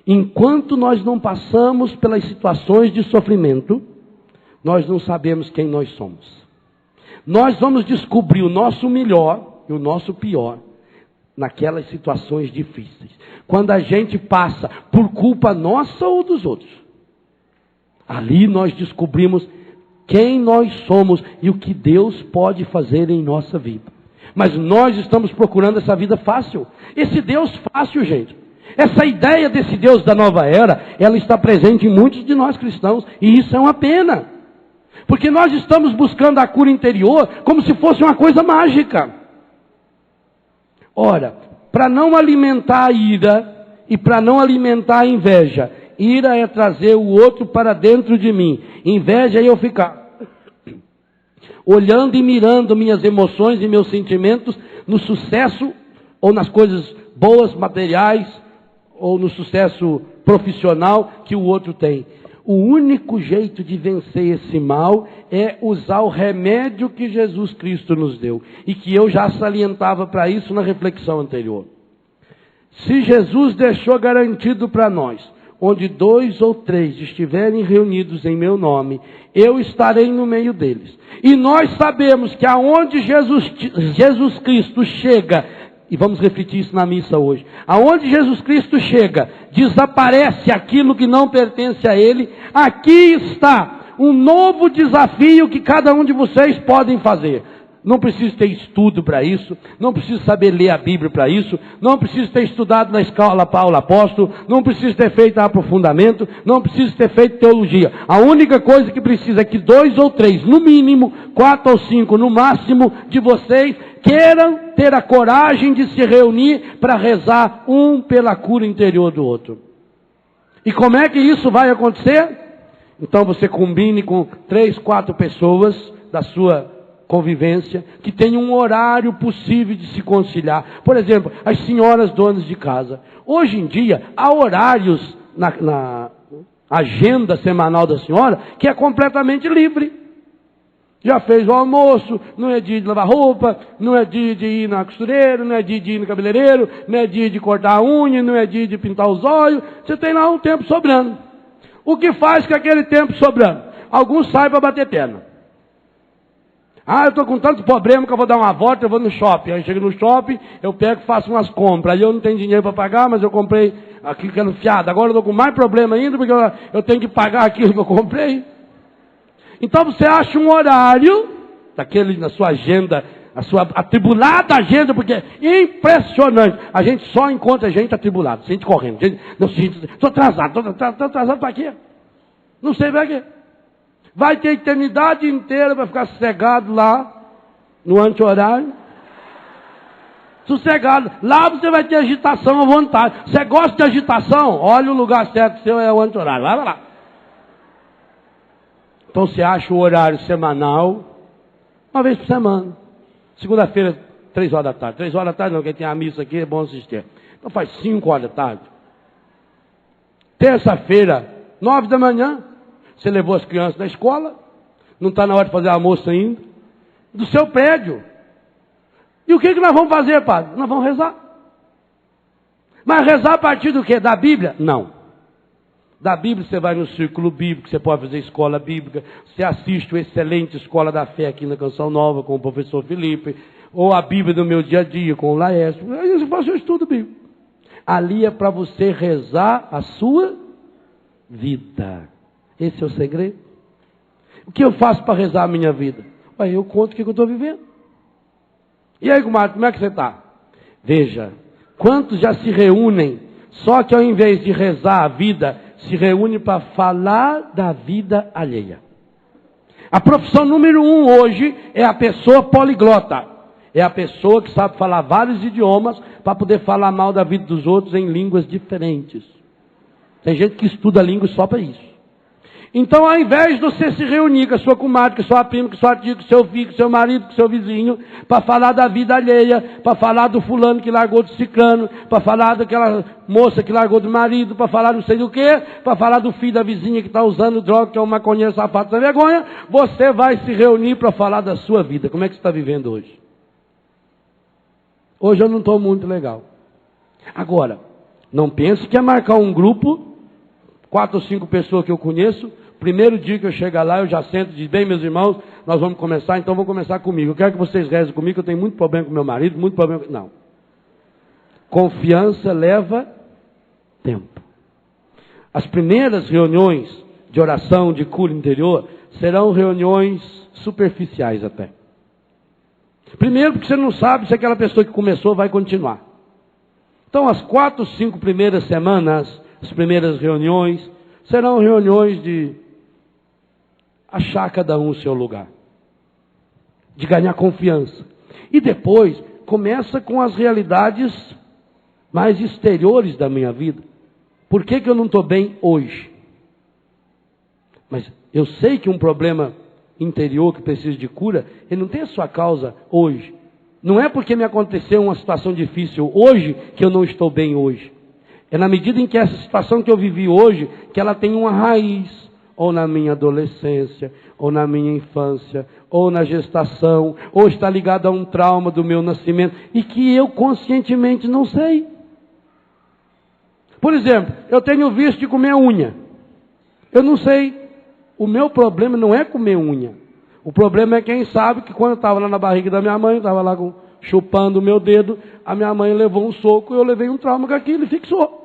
Enquanto nós não passamos pelas situações de sofrimento, nós não sabemos quem nós somos. Nós vamos descobrir o nosso melhor e o nosso pior naquelas situações difíceis. Quando a gente passa por culpa nossa ou dos outros. Ali nós descobrimos quem nós somos e o que Deus pode fazer em nossa vida. Mas nós estamos procurando essa vida fácil. Esse Deus fácil, gente. Essa ideia desse Deus da nova era, ela está presente em muitos de nós cristãos. E isso é uma pena. Porque nós estamos buscando a cura interior como se fosse uma coisa mágica. Ora, para não alimentar a ira e para não alimentar a inveja. Ira é trazer o outro para dentro de mim. Inveja é eu ficar olhando e mirando minhas emoções e meus sentimentos no sucesso ou nas coisas boas, materiais, ou no sucesso profissional que o outro tem. O único jeito de vencer esse mal é usar o remédio que Jesus Cristo nos deu. E que eu já salientava para isso na reflexão anterior. Se Jesus deixou garantido para nós, onde 2 ou 3 estiverem reunidos em meu nome, eu estarei no meio deles. E nós sabemos que aonde Jesus Cristo chega, e vamos repetir isso na missa hoje, aonde Jesus Cristo chega, desaparece aquilo que não pertence a Ele. Aqui está um novo desafio que cada um de vocês podem fazer. Não preciso ter estudo para isso, não preciso saber ler a Bíblia para isso, não preciso ter estudado na escola Paulo Apóstolo, não preciso ter feito aprofundamento, não preciso ter feito teologia. A única coisa que precisa é que 2 ou 3, no mínimo, 4 ou 5, no máximo, de vocês queiram ter a coragem de se reunir para rezar um pela cura interior do outro. E como é que isso vai acontecer? Então você combine com 3, 4 pessoas da sua convivência, que tem um horário possível de se conciliar. Por exemplo, as senhoras donas de casa. Hoje em dia, há horários na agenda semanal da senhora que é completamente livre. Já fez o almoço, não é dia de lavar roupa, não é dia de ir na costureira, não é dia de ir no cabeleireiro, não é dia de cortar a unha, não é dia de pintar os olhos. Você tem lá um tempo sobrando. O que faz com aquele tempo sobrando? Alguns saem para bater perna. Eu estou com tanto problema que eu vou dar uma volta, eu vou no shopping. Aí chego no shopping, eu pego e faço umas compras. Aí eu não tenho dinheiro para pagar, mas eu comprei aquilo que era fiado. Agora eu estou com mais problema ainda, porque eu tenho que pagar aquilo que eu comprei. Então você acha um horário, daquele na sua agenda, a sua atribulada agenda, porque é impressionante. A gente só encontra gente atribulada, gente correndo. Estou atrasado, estou atrasado para quê? Não sei para quê. Vai ter a eternidade inteira para ficar sossegado lá, no anti-horário. Sossegado. Lá você vai ter agitação à vontade. Você gosta de agitação? Olha o lugar certo seu, é o anti-horário. Vai lá. Então você acha o horário semanal, uma vez por semana. Segunda-feira, 3 horas da tarde. 3 horas da tarde não, quem tem a missa aqui é bom assistir. Então faz 5 horas da tarde. Terça-feira, 9 da manhã. Você levou as crianças na escola, não está na hora de fazer almoço ainda, do seu prédio. E o que nós vamos fazer, padre? Nós vamos rezar. Mas rezar a partir do quê? Da Bíblia? Não. Da Bíblia você vai no círculo bíblico, você pode fazer escola bíblica, você assiste o excelente Escola da Fé aqui na Canção Nova com o professor Felipe, ou a Bíblia do meu dia a dia com o Laércio. Aí você faz o estudo bíblico. Ali é para você rezar a sua vida. Esse é o segredo. O que eu faço para rezar a minha vida? Eu conto o que eu estou vivendo. E aí, comadre, como é que você está? Veja, quantos já se reúnem, só que ao invés de rezar a vida, se reúnem para falar da vida alheia. A profissão número 1 hoje é a pessoa poliglota. É a pessoa que sabe falar vários idiomas para poder falar mal da vida dos outros em línguas diferentes. Tem gente que estuda língua só para isso. Então, ao invés de você se reunir com a sua comadre, com a sua prima, com o seu tio, com o seu filho, com o seu marido, com o seu vizinho, para falar da vida alheia, para falar do fulano que largou do ciclano, para falar daquela moça que largou do marido, para falar não sei do que, para falar do filho da vizinha que está usando droga, que é um maconheiro safado sem vergonha, você vai se reunir para falar da sua vida. Como é que você está vivendo hoje? Hoje eu não estou muito legal. Agora, não pense que é marcar um grupo, 4 ou 5 pessoas que eu conheço. Primeiro dia que eu chegar lá, eu já sento e digo, bem, meus irmãos, nós vamos começar, então vamos começar comigo. Eu quero que vocês rezem comigo, que eu tenho muito problema com meu marido, muito problema com... Não. Confiança leva tempo. As primeiras reuniões de oração, de cura interior, serão reuniões superficiais até. Primeiro porque você não sabe se aquela pessoa que começou vai continuar. Então as 4 ou 5 primeiras semanas, as primeiras reuniões, serão reuniões de achar cada um o seu lugar, de ganhar confiança. E depois, começa com as realidades mais exteriores da minha vida. Por que eu não estou bem hoje? Mas eu sei que um problema interior que precisa de cura, ele não tem a sua causa hoje. Não é porque me aconteceu uma situação difícil hoje que eu não estou bem hoje. É na medida em que essa situação que eu vivi hoje, que ela tem uma raiz, ou na minha adolescência, ou na minha infância, ou na gestação, ou está ligada a um trauma do meu nascimento, e que eu conscientemente não sei. Por exemplo, eu tenho vício de comer unha. Eu não sei. O meu problema não é comer unha. O problema é quem sabe que quando eu estava lá na barriga da minha mãe, estava lá chupando o meu dedo, a minha mãe levou um soco e eu levei um trauma com aquilo e fixou.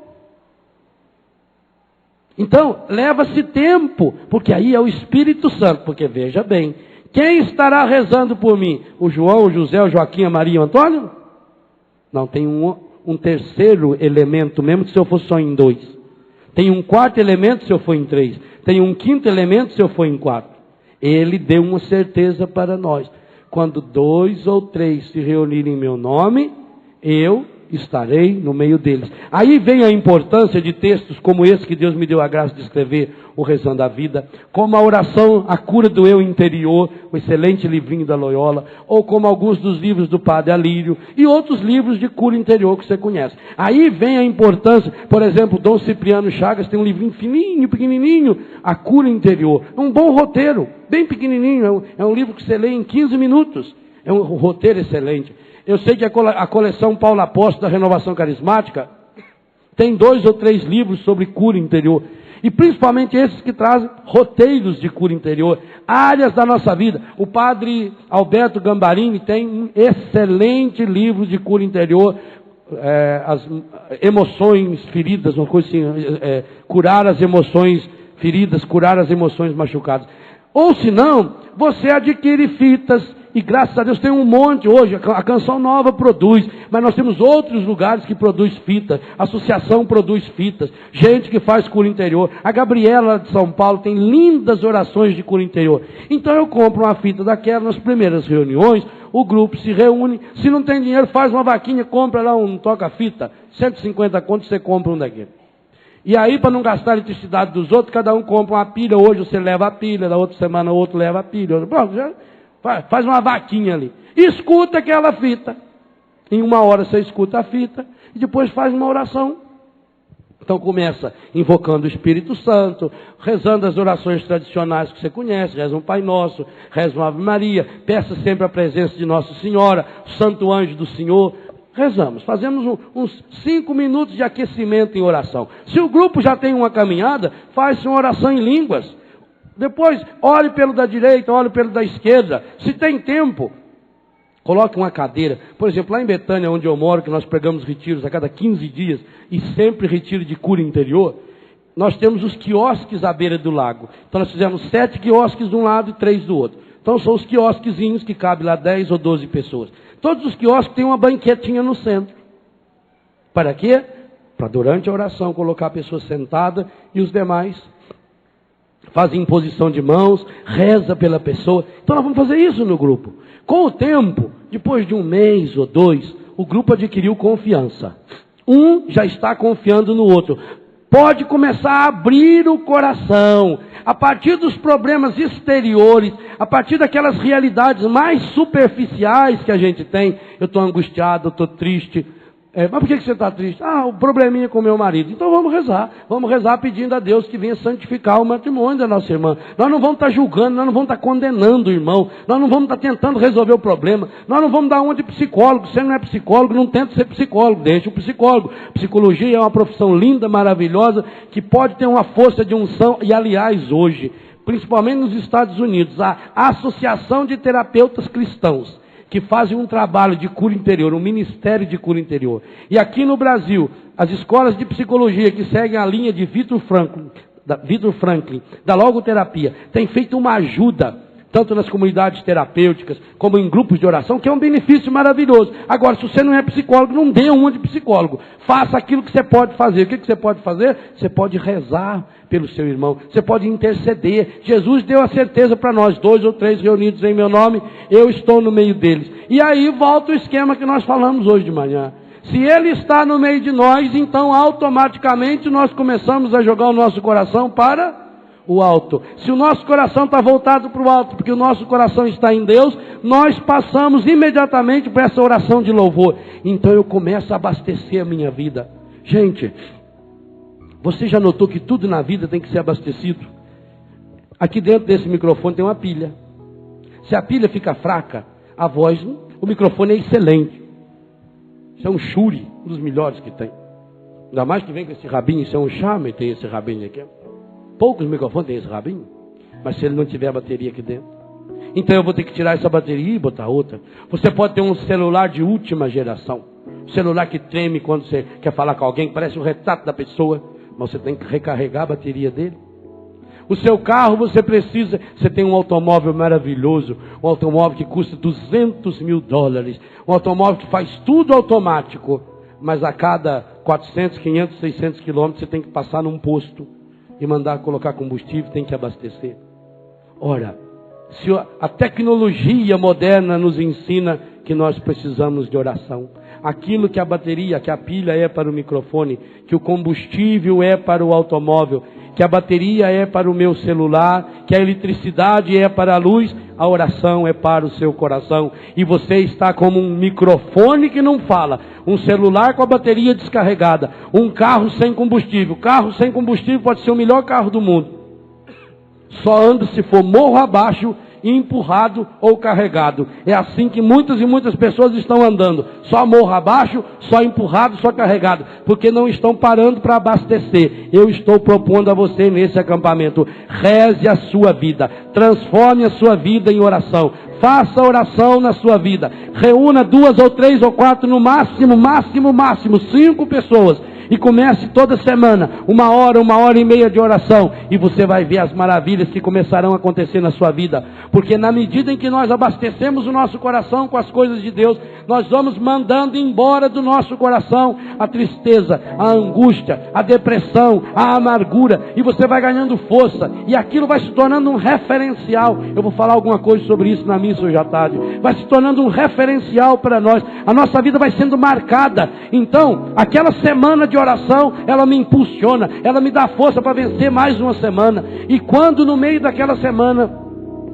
Então, leva-se tempo, porque aí é o Espírito Santo. Porque veja bem, quem estará rezando por mim? O João, o José, o Joaquim, a Maria e o Antônio? Não, tem um terceiro elemento, mesmo se eu for só em 2. Tem um quarto elemento se eu for em 3. Tem um quinto elemento se eu for em 4. Ele deu uma certeza para nós. Quando 2 ou 3 se reunirem em meu nome, eu estarei no meio deles. Aí vem a importância de textos como esse que Deus me deu a graça de escrever, o Rezando a Vida, como a oração, a cura do eu interior, o excelente livrinho da Loyola, ou como alguns dos livros do Padre Alírio, e outros livros de cura interior que você conhece. Aí vem a importância, por exemplo, Dom Cipriano Chagas tem um livrinho fininho, pequenininho, A Cura Interior. É um bom roteiro, bem pequenininho, é um livro que você lê em 15 minutos. É um roteiro excelente. Eu sei que a coleção Paulo Apóstolo da Renovação Carismática tem 2 ou 3 livros sobre cura interior. E principalmente esses que trazem roteiros de cura interior, áreas da nossa vida. O padre Alberto Gambarini tem um excelente livro de cura interior, as emoções feridas, uma coisa assim, curar as emoções feridas, curar as emoções machucadas. Ou se não, você adquire fitas. E graças a Deus tem um monte hoje, a Canção Nova produz, mas nós temos outros lugares que produz fitas, a associação produz fitas, gente que faz cura interior. A Gabriela de São Paulo tem lindas orações de cura interior. Então eu compro uma fita daquela nas primeiras reuniões, o grupo se reúne, se não tem dinheiro faz uma vaquinha, compra lá um toca-fita, 150 contos você compra um daquele. E aí, para não gastar a eletricidade dos outros, cada um compra uma pilha, hoje você leva a pilha, na outra semana o outro leva a pilha, pronto, já... Faz uma vaquinha ali. Escuta aquela fita. Em 1 hora você escuta a fita. E depois faz uma oração. Então começa invocando o Espírito Santo. Rezando as orações tradicionais que você conhece. Reza um Pai Nosso. Reza uma Ave Maria. Peça sempre a presença de Nossa Senhora. O Santo Anjo do Senhor. Rezamos. Fazemos uns 5 minutos de aquecimento em oração. Se o grupo já tem uma caminhada, faz uma oração em línguas. Depois, ore pelo da direita, ore pelo da esquerda. Se tem tempo, coloque uma cadeira. Por exemplo, lá em Betânia, onde eu moro, que nós pregamos retiros a cada 15 dias, e sempre retiro de cura interior, nós temos os quiosques à beira do lago. Então nós fizemos 7 quiosques de um lado e 3 do outro. Então são os quiosquezinhos que cabem lá 10 ou 12 pessoas. Todos os quiosques têm uma banquetinha no centro. Para quê? Para durante a oração colocar a pessoa sentada e os demais fazem imposição de mãos, reza pela pessoa. Então nós vamos fazer isso no grupo. Com o tempo, depois de 1 mês ou 2, o grupo adquiriu confiança. Um já está confiando no outro. Pode começar a abrir o coração. A partir dos problemas exteriores, a partir daquelas realidades mais superficiais que a gente tem. Eu estou angustiado, eu estou triste. Mas por que você está triste? O probleminha com meu marido. Então vamos rezar pedindo a Deus que venha santificar o matrimônio da nossa irmã. Nós não vamos estar julgando, nós não vamos estar condenando o irmão, nós não vamos estar tentando resolver o problema, nós não vamos dar uma de psicólogo. Você não é psicólogo, não tenta ser psicólogo, deixa o psicólogo. Psicologia é uma profissão linda, maravilhosa, que pode ter uma força de unção, e aliás hoje, principalmente nos Estados Unidos, a Associação de Terapeutas Cristãos, que fazem um trabalho de cura interior, um ministério de cura interior. E aqui no Brasil, as escolas de psicologia que seguem a linha de Viktor Frankl, da logoterapia, têm feito uma ajuda, tanto nas comunidades terapêuticas, como em grupos de oração, que é um benefício maravilhoso. Agora, se você não é psicólogo, não dê uma de psicólogo. Faça aquilo que você pode fazer. O que você pode fazer? Você pode rezar pelo seu irmão. Você pode interceder. Jesus deu a certeza para nós, 2 ou 3 reunidos em meu nome, eu estou no meio deles. E aí volta o esquema que nós falamos hoje de manhã. Se Ele está no meio de nós, então automaticamente nós começamos a jogar o nosso coração para o alto. Se o nosso coração está voltado para o alto, porque o nosso coração está em Deus, nós passamos imediatamente para essa oração de louvor. Então eu começo a abastecer a minha vida. Gente, você já notou que tudo na vida tem que ser abastecido? Aqui dentro desse microfone tem uma pilha. Se a pilha fica fraca, a voz, o microfone é excelente. Isso é um Shure, um dos melhores que tem. Ainda mais que vem com esse rabinho, isso é um charme, tem esse rabinho aqui. Poucos microfones têm esse rabinho, mas se ele não tiver bateria aqui dentro. Então eu vou ter que tirar essa bateria e botar outra. Você pode ter um celular de última geração. Celular que treme quando você quer falar com alguém, parece o retrato da pessoa, mas você tem que recarregar a bateria dele. O seu carro você tem um automóvel maravilhoso, um automóvel que custa $200 mil, um automóvel que faz tudo automático, mas a cada 400, 500, 600 quilômetros você tem que passar num posto e mandar colocar combustível, tem que abastecer. Ora, se a tecnologia moderna nos ensina que nós precisamos de oração, aquilo que a bateria, que a pilha é para o microfone, que o combustível é para o automóvel, que a bateria é para o meu celular, que a eletricidade é para a luz, a oração é para o seu coração. E você está como um microfone que não fala, um celular com a bateria descarregada, um carro sem combustível. Carro sem combustível pode ser o melhor carro do mundo. Só anda se for morro abaixo, empurrado ou carregado. É assim que muitas e muitas pessoas estão andando. Só morro abaixo, só empurrado, só carregado. Porque não estão parando para abastecer. Eu estou propondo a você nesse acampamento. Reze a sua vida. Transforme a sua vida em oração. Faça oração na sua vida. Reúna 2 ou 3 ou 4 no máximo 5 pessoas. E comece toda semana, 1 hora e meia de oração. E você vai ver as maravilhas que começarão a acontecer na sua vida. Porque na medida em que nós abastecemos o nosso coração com as coisas de Deus, nós vamos mandando embora do nosso coração a tristeza, a angústia, a depressão, a amargura. E você vai ganhando força. E aquilo vai se tornando um referencial. Eu vou falar alguma coisa sobre isso na missa hoje à tarde. Vai se tornando um referencial para nós. A nossa vida vai sendo marcada. Então, aquela semana de oração, ela me impulsiona, ela me dá força para vencer mais uma semana. E quando no meio daquela semana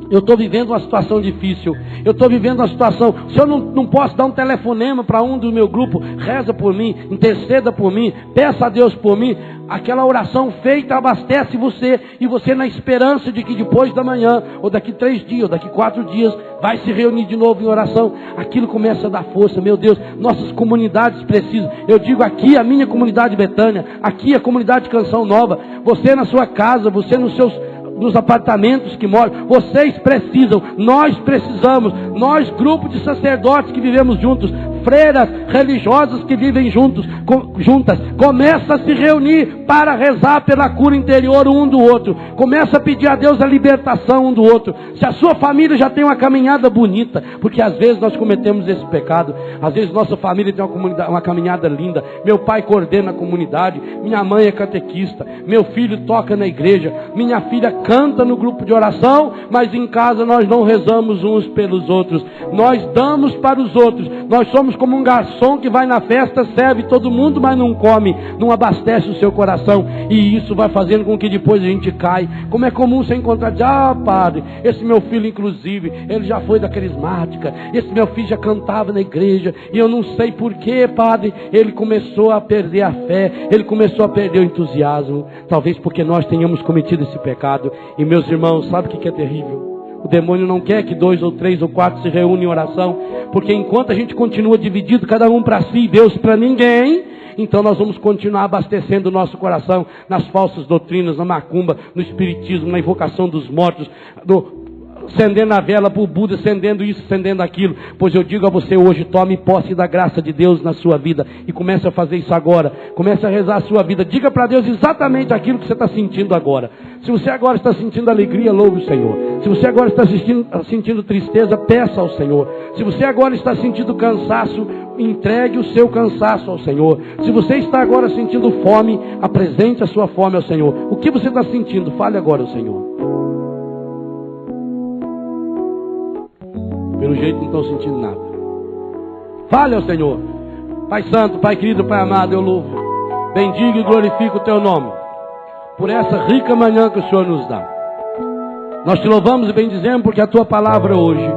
eu estou vivendo uma situação difícil, eu estou vivendo uma situação, se eu não posso dar um telefonema para um do meu grupo, reza por mim, interceda por mim, peça a Deus por mim, aquela oração feita abastece você, e você na esperança de que depois da manhã, ou daqui 3 dias, ou daqui 4 dias, vai se reunir de novo em oração, aquilo começa a dar força. Meu Deus, nossas comunidades precisam, eu digo aqui a minha comunidade Betânia, aqui a comunidade Canção Nova, você na sua casa, você nos apartamentos que moram, vocês precisam, nós precisamos, nós grupo de sacerdotes que vivemos juntos, freiras religiosas que vivem juntas, começa a se reunir para rezar pela cura interior um do outro, começa a pedir a Deus a libertação um do outro. Se a sua família já tem uma caminhada bonita, porque às vezes nós cometemos esse pecado, às vezes nossa família tem uma caminhada linda, meu pai coordena a comunidade, minha mãe é catequista, meu filho toca na igreja, minha filha canta no grupo de oração, mas em casa nós não rezamos uns pelos outros, nós damos para os outros, nós somos como um garçom que vai na festa, serve todo mundo, mas não come, não abastece o seu coração, e isso vai fazendo com que depois a gente cai. Como é comum você encontrar, padre, esse meu filho inclusive, ele já foi da carismática, esse meu filho já cantava na igreja, e eu não sei porquê, padre, ele começou a perder a fé, ele começou a perder o entusiasmo, talvez porque nós tenhamos cometido esse pecado. E meus irmãos, sabe o que é terrível? O demônio não quer que 2 ou 3 ou 4 se reúnem em oração, porque enquanto a gente continua dividido, cada um para si, Deus para ninguém, então nós vamos continuar abastecendo o nosso coração nas falsas doutrinas, na macumba, no espiritismo, na invocação dos mortos, acendendo a vela para o Buda, acendendo isso, acendendo aquilo. Pois eu digo a você hoje, tome posse da graça de Deus na sua vida e comece a fazer isso agora. Comece a rezar a sua vida. Diga para Deus exatamente aquilo que você está sentindo agora. Se você agora está sentindo alegria, louve o Senhor. Se você agora está sentindo tristeza, peça ao Senhor. Se você agora está sentindo cansaço, entregue o seu cansaço ao Senhor. Se você está agora sentindo fome, apresente a sua fome ao Senhor. O que você está sentindo? Fale agora ao Senhor. Pelo jeito não estão sentindo nada. Fale ao Senhor. Pai Santo, Pai querido, Pai amado, eu louvo, bendigo e glorifico o Teu nome, por essa rica manhã que o Senhor nos dá. Nós Te louvamos e bendizemos porque a Tua palavra hoje,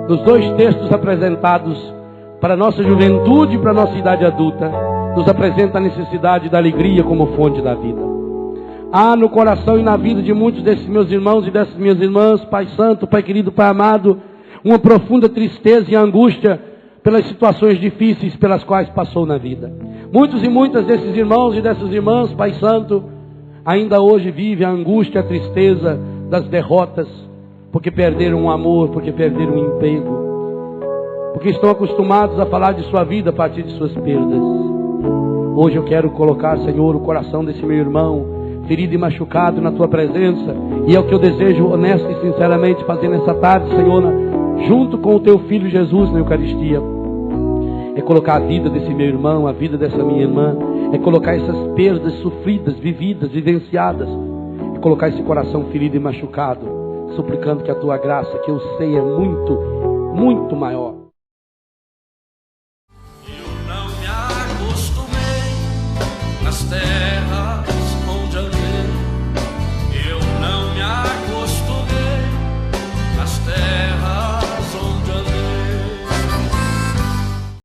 nos 2 textos apresentados para a nossa juventude e para a nossa idade adulta, nos apresenta a necessidade da alegria como fonte da vida. Há no coração e na vida de muitos desses meus irmãos e dessas minhas irmãs, Pai Santo, Pai querido, Pai amado, uma profunda tristeza e angústia pelas situações difíceis pelas quais passou na vida. Muitos e muitas desses irmãos e dessas irmãs, Pai Santo, ainda hoje vivem a angústia e a tristeza das derrotas, porque perderam o amor, porque perderam o emprego, porque estão acostumados a falar de sua vida a partir de suas perdas. Hoje eu quero colocar, Senhor, o coração desse meu irmão, ferido e machucado na Tua presença, e é o que eu desejo honesta e sinceramente fazer nessa tarde, Senhor, junto com o Teu Filho Jesus na Eucaristia. É colocar a vida desse meu irmão, a vida dessa minha irmã, é colocar essas perdas sofridas, vividas, vivenciadas, é colocar esse coração ferido e machucado, suplicando que a Tua graça, que eu sei é muito, muito maior. Eu não me acostumei nas terras